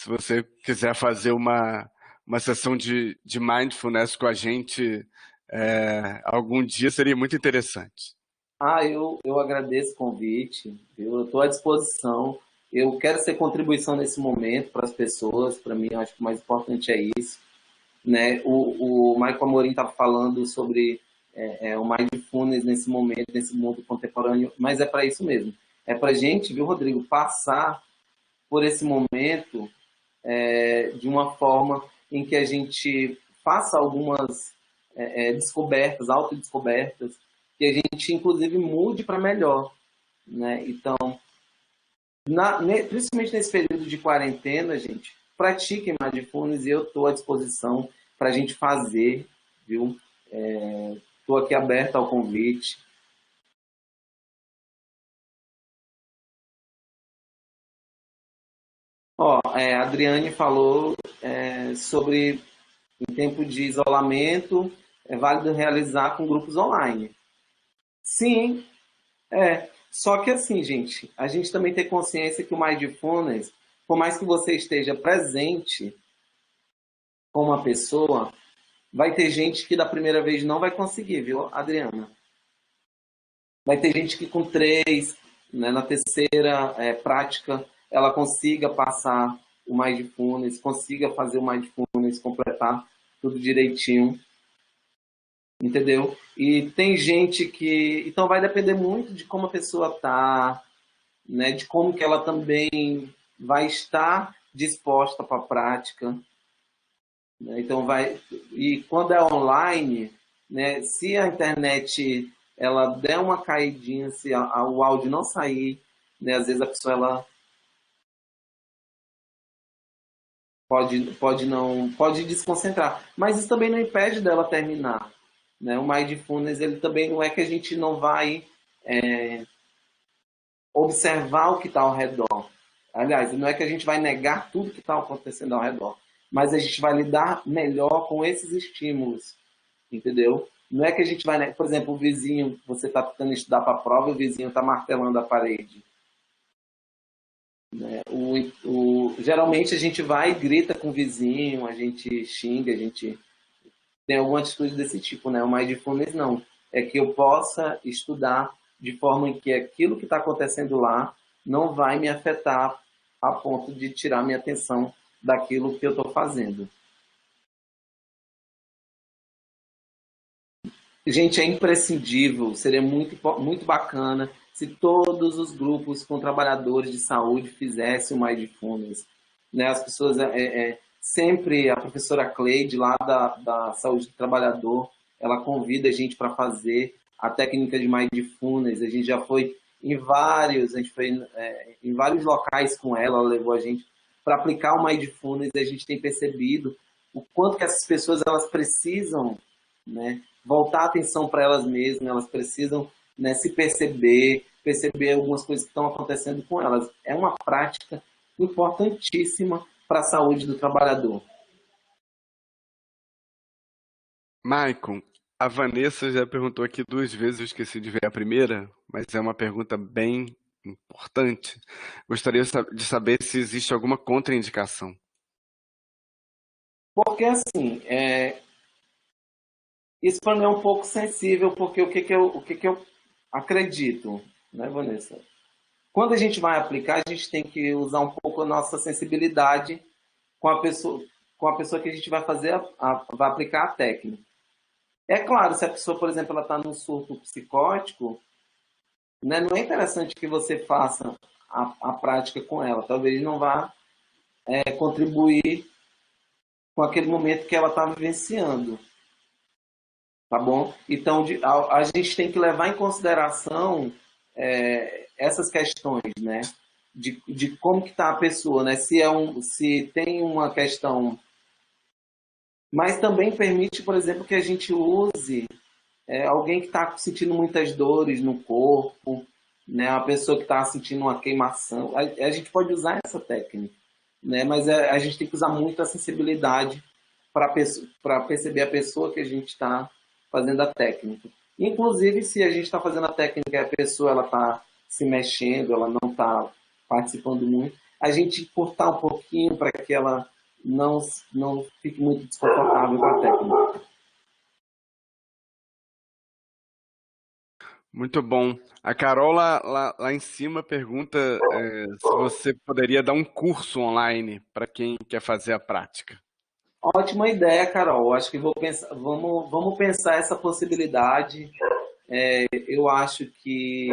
você quiser fazer uma sessão de mindfulness com a gente algum dia, seria muito interessante. Eu agradeço o convite, viu? Eu estou à disposição. Eu quero ser contribuição nesse momento para as pessoas. Para mim, eu acho que o mais importante é isso. Né? O Michael Amorim estava falando sobre o mindfulness nesse momento, nesse mundo contemporâneo, mas é para isso mesmo. É para a gente, viu, Rodrigo, passar por esse momento de uma forma em que a gente faça algumas descobertas, autodescobertas, que a gente, inclusive, mude para melhor, né? Então, principalmente nesse período de quarentena, gente, pratiquem mindfulness e eu estou à disposição para a gente fazer, viu? Estou aqui aberto ao convite. A Adriane falou sobre, em tempo de isolamento, é válido realizar com grupos online. Sim, Só que assim, gente, a gente também tem consciência que o Mindfulness, por mais que você esteja presente com uma pessoa, vai ter gente que da primeira vez não vai conseguir, viu, Adriana? Vai ter gente que com 3, né, na terceira prática, ela consiga passar o Mindfulness, consiga fazer o Mindfulness, completar tudo direitinho. Entendeu? E tem gente que... Então vai depender muito de como a pessoa está, né? De como que ela também vai estar disposta para a prática. Né? Então vai... E quando é online, né? Se a internet ela der uma caidinha, se o áudio não sair, né? Às vezes a pessoa ela pode desconcentrar. Mas isso também não impede dela terminar. Né? O Mindfulness, ele também não é que a gente não vai observar o que está ao redor. Aliás, não é que a gente vai negar tudo que está acontecendo ao redor, mas a gente vai lidar melhor com esses estímulos, entendeu? Não é que a gente vai... Por exemplo, o vizinho, você está tentando estudar para a prova e o vizinho está martelando a parede. Né? Geralmente a gente vai e grita com o vizinho, a gente xinga, a gente... tem alguma atitude desse tipo, né? O Mindfulness não. É que eu possa estudar de forma em que aquilo que está acontecendo lá não vai me afetar a ponto de tirar minha atenção daquilo que eu estou fazendo. Gente, é imprescindível, seria muito, muito bacana se todos os grupos com trabalhadores de saúde fizessem o Mindfulness. Né? As pessoas... sempre a professora Cleide, lá da Saúde do Trabalhador, ela convida a gente para fazer a técnica de Mindfulness. A gente já foi em vários locais com ela, ela levou a gente para aplicar o Mindfulness e a gente tem percebido o quanto que essas pessoas elas precisam, né, voltar a atenção para elas mesmas, elas precisam, né, se perceber algumas coisas que estão acontecendo com elas. É uma prática importantíssima para a saúde do trabalhador. Maicon, a Vanessa já perguntou aqui 2 vezes, eu esqueci de ver a primeira, mas é uma pergunta bem importante. Gostaria de saber se existe alguma contraindicação. Porque, assim, isso para mim é um pouco sensível, porque o que eu acredito, né, Vanessa? Quando a gente vai aplicar, a gente tem que usar um pouco a nossa sensibilidade com a pessoa que a gente vai vai aplicar a técnica. É claro, se a pessoa, por exemplo, ela está num surto psicótico, né, não é interessante que você faça a prática com ela. Talvez não vá contribuir com aquele momento que ela está vivenciando. Tá bom? Então, a gente tem que levar em consideração essas questões, né? De como que está a pessoa, né? Se tem uma questão... Mas também permite, por exemplo, que a gente use alguém que está sentindo muitas dores no corpo, né? Uma pessoa que está sentindo uma queimação. A gente pode usar essa técnica, né? Mas a gente tem que usar muito a sensibilidade para perceber a pessoa que a gente está fazendo a técnica. Inclusive, se a gente está fazendo a técnica e a pessoa está se mexendo, ela não está participando muito, a gente cortar um pouquinho para que ela não fique muito desconfortável com a técnica. Muito bom. A Carol lá em cima pergunta se você poderia dar um curso online para quem quer fazer a prática. Ótima ideia, Carol. Acho que vamos pensar essa possibilidade. Eu acho que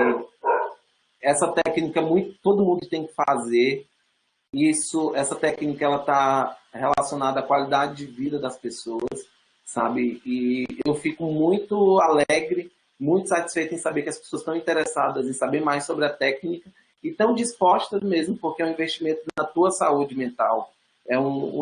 essa técnica todo mundo tem que fazer essa técnica ela está relacionada à qualidade de vida das pessoas, sabe? E eu fico muito alegre, muito satisfeito em saber que as pessoas estão interessadas em saber mais sobre a técnica e estão dispostas mesmo, porque é um investimento na tua saúde mental, é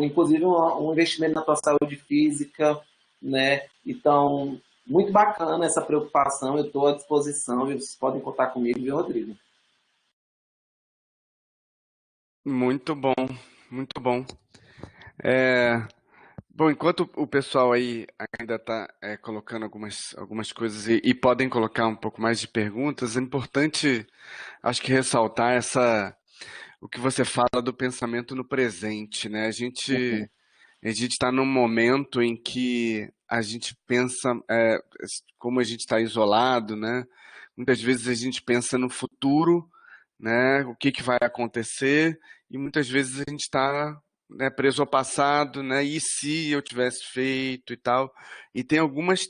inclusive um investimento na tua saúde física, né? Então, muito bacana essa preocupação, eu estou à disposição e vocês podem contar comigo, viu, Rodrigo? Muito bom, muito bom. É, bom, enquanto o pessoal aí ainda está colocando algumas coisas e podem colocar um pouco mais de perguntas, é importante, acho que ressaltar o que você fala do pensamento no presente, né? A gente está num momento em que a gente pensa, como a gente está isolado, né? Muitas vezes a gente pensa no futuro, né? O que que vai acontecer, e muitas vezes a gente está, né, preso ao passado, né? E se eu tivesse feito e tal. E tem algumas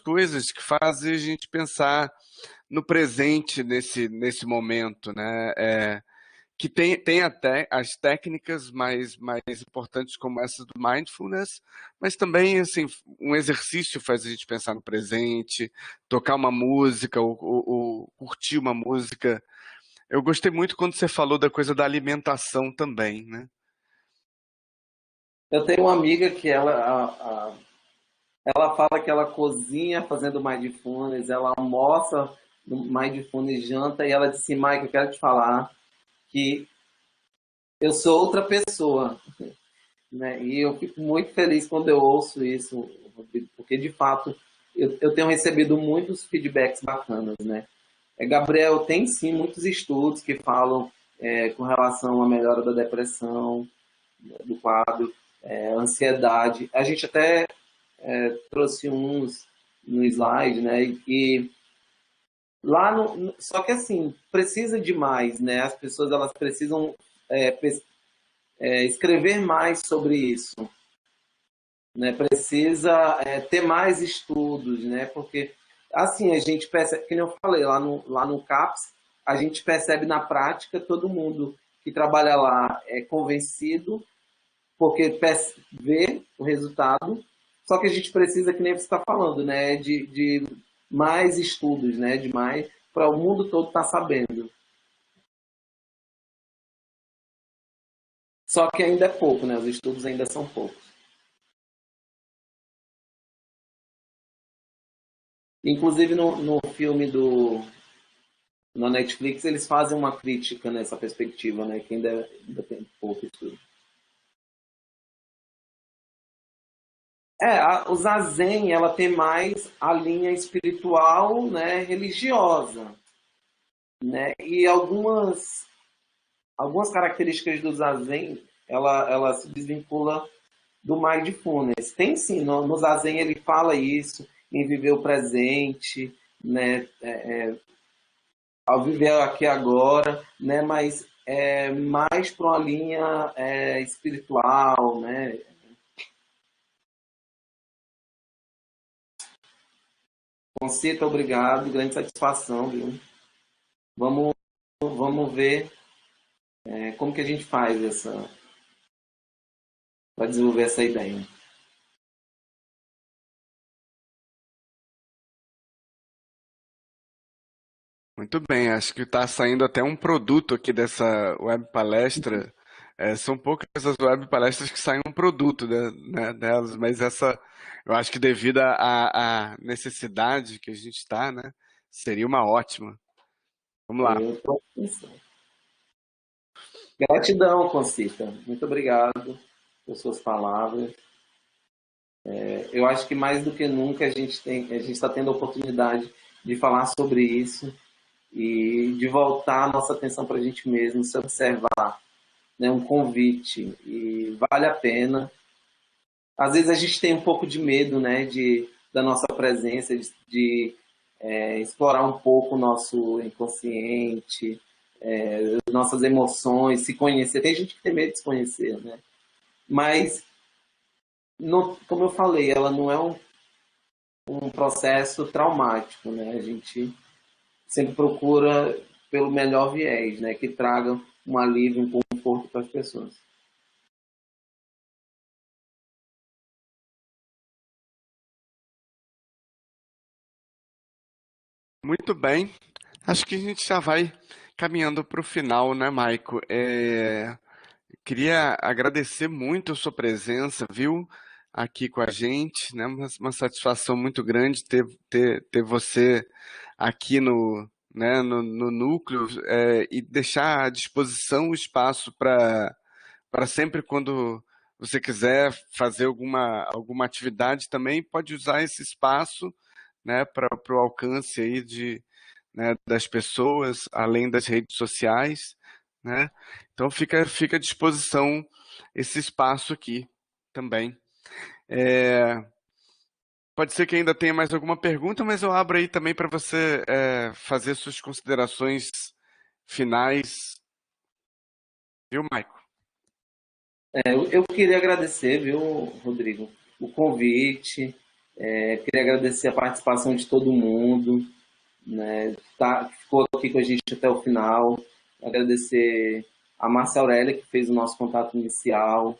coisas que fazem a gente pensar no presente nesse momento, né? Que tem até as técnicas mais importantes como essa do mindfulness, mas também assim, um exercício faz a gente pensar no presente, tocar uma música ou curtir uma música. Eu gostei muito quando você falou da coisa da alimentação também, né? Eu tenho uma amiga que ela fala que ela cozinha fazendo mindfulness, ela almoça no mindfulness, janta, e ela disse, Mike, eu quero te falar que eu sou outra pessoa, né? E eu fico muito feliz quando eu ouço isso, porque de fato eu tenho recebido muitos feedbacks bacanas, né? Gabriel, tem sim muitos estudos que falam com relação à melhora da depressão, do quadro, ansiedade. A gente até trouxe uns no slide, né? E lá só que assim precisa de mais, né? As pessoas elas precisam escrever mais sobre isso, né? Precisa ter mais estudos, né? Porque assim a gente percebe, que eu falei lá no CAPS, a gente percebe na prática todo mundo que trabalha lá é convencido porque vê o resultado. Só que a gente precisa, que nem você está falando, né? De mais estudos, né? De mais para o mundo todo estar sabendo. Só que ainda é pouco, né? Os estudos ainda são poucos. Inclusive no filme na Netflix eles fazem uma crítica nessa perspectiva, né? Que ainda tem pouco estudo. O Zazen, ela tem mais a linha espiritual, né? Religiosa, né? E algumas características do Zazen, ela se desvincula do mindfulness. Tem sim, no Zazen ele fala isso, em viver o presente, né? Ao viver aqui agora, né? Mas mais para uma linha espiritual, né? Concita, obrigado, grande satisfação, viu? Vamos, vamos ver como que a gente faz para desenvolver essa ideia. Muito bem, acho que está saindo até um produto aqui dessa web palestra. São poucas as web palestras que saem um produto delas, mas essa, eu acho que devido à necessidade que a gente está, né, seria uma ótima. Vamos lá. Eu tô pensando. Gratidão, Concita. Muito obrigado por suas palavras. Eu acho que mais do que nunca a gente está tendo a oportunidade de falar sobre isso e de voltar a nossa atenção para a gente mesmo, se observar, né, um convite, e vale a pena. Às vezes a gente tem um pouco de medo, né, da nossa presença, de explorar um pouco o nosso inconsciente, nossas emoções, se conhecer. Tem gente que tem medo de se conhecer, né? Mas, como eu falei, ela não é um processo traumático, né? A gente sempre procura pelo melhor viés, né? Que traga um alívio, um conforto conforto para as pessoas. Muito bem. Acho que a gente já vai caminhando para o final, né, Maico? Queria agradecer muito a sua presença, viu? Aqui com a gente, né? Uma satisfação muito grande ter você aqui no núcleo, e deixar à disposição o espaço para sempre quando você quiser fazer alguma atividade também, pode usar esse espaço, né, para o alcance aí né, das pessoas, além das redes sociais, né? Então fica à disposição esse espaço aqui também. Pode ser que ainda tenha mais alguma pergunta, mas eu abro aí também para você fazer suas considerações finais, viu, Maico? Eu queria agradecer, viu, Rodrigo, o convite, queria agradecer a participação de todo mundo, né, ficou aqui com a gente até o final, agradecer a Márcia Aurélia, que fez o nosso contato inicial,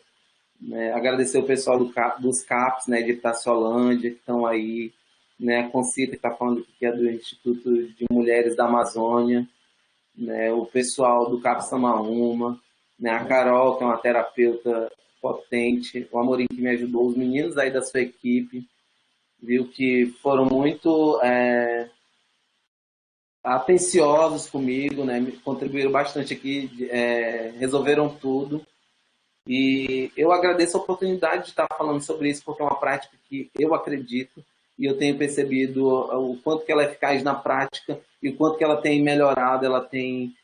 né, agradecer o pessoal dos CAPs, né, de Itaciolândia, que estão aí, né, a Concita, que está falando que é do Instituto de Mulheres da Amazônia, né, o pessoal do CAP Samaúma, né, a Carol, que é uma terapeuta potente, o Amorim que me ajudou, os meninos aí da sua equipe, viu, que foram muito atenciosos comigo, né, contribuíram bastante aqui, resolveram tudo. E eu agradeço a oportunidade de estar falando sobre isso, porque é uma prática que eu acredito e eu tenho percebido o quanto que ela é eficaz na prática e o quanto que ela tem melhorado, ela tem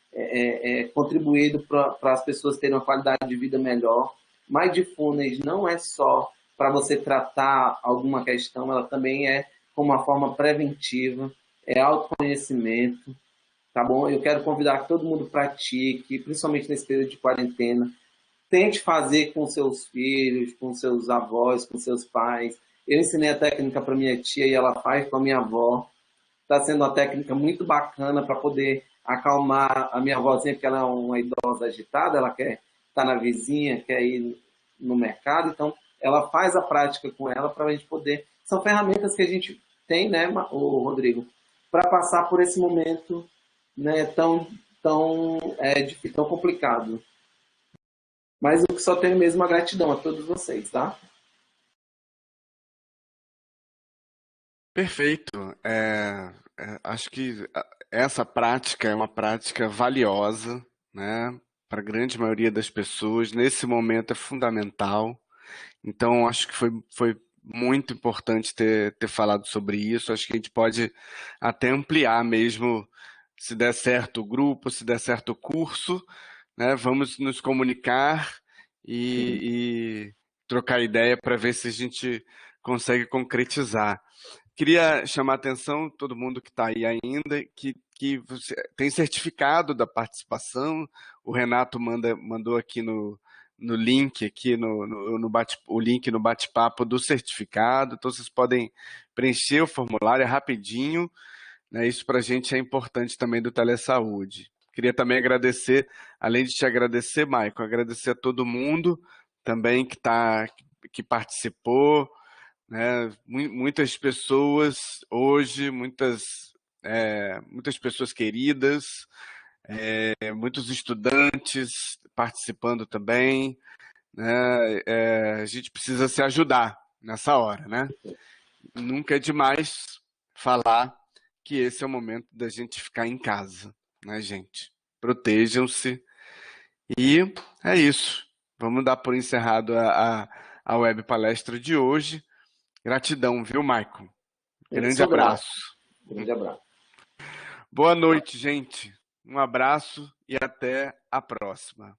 contribuído para as pessoas terem uma qualidade de vida melhor. Mindfulness não é só para você tratar alguma questão, ela também é como uma forma preventiva, é autoconhecimento, tá bom? Eu quero convidar que todo mundo pratique, principalmente nesse período de quarentena. Tente fazer com seus filhos, com seus avós, com seus pais. Eu ensinei a técnica para minha tia e ela faz com a minha avó. Está sendo uma técnica muito bacana para poder acalmar a minha avózinha, porque ela é uma idosa agitada, ela quer estar na vizinha, quer ir no mercado. Então, ela faz a prática com ela para a gente poder... São ferramentas que a gente tem, né, o Rodrigo, para passar por esse momento, né, tão difícil, tão complicado. Mas eu só tenho mesmo a gratidão a todos vocês, tá? Perfeito. Acho que essa prática é uma prática valiosa, né, para a grande maioria das pessoas. Nesse momento é fundamental. Então, acho que foi muito importante ter falado sobre isso. Acho que a gente pode até ampliar mesmo, se der certo o grupo, se der certo o curso, né? Vamos nos comunicar e trocar ideia para ver se a gente consegue concretizar. Queria chamar a atenção, todo mundo que está aí ainda, que você tem certificado da participação. O Renato mandou aqui no link, aqui o link no bate-papo do certificado. Então vocês podem preencher o formulário rapidinho, né? Isso para a gente é importante também do Telesaúde. Queria também agradecer, além de te agradecer, Maicon, agradecer a todo mundo também que participou, né? Muitas pessoas hoje, muitas pessoas queridas, muitos estudantes participando também, né? A gente precisa se ajudar nessa hora, né? Nunca é demais falar que esse é o momento da gente ficar em casa, né, gente? Protejam-se e é isso. Vamos dar por encerrado a web palestra de hoje. Gratidão, viu, Maicon? Eu Grande sou grato. abraço. Grande abraço. Boa noite, gente. Um abraço e até a próxima.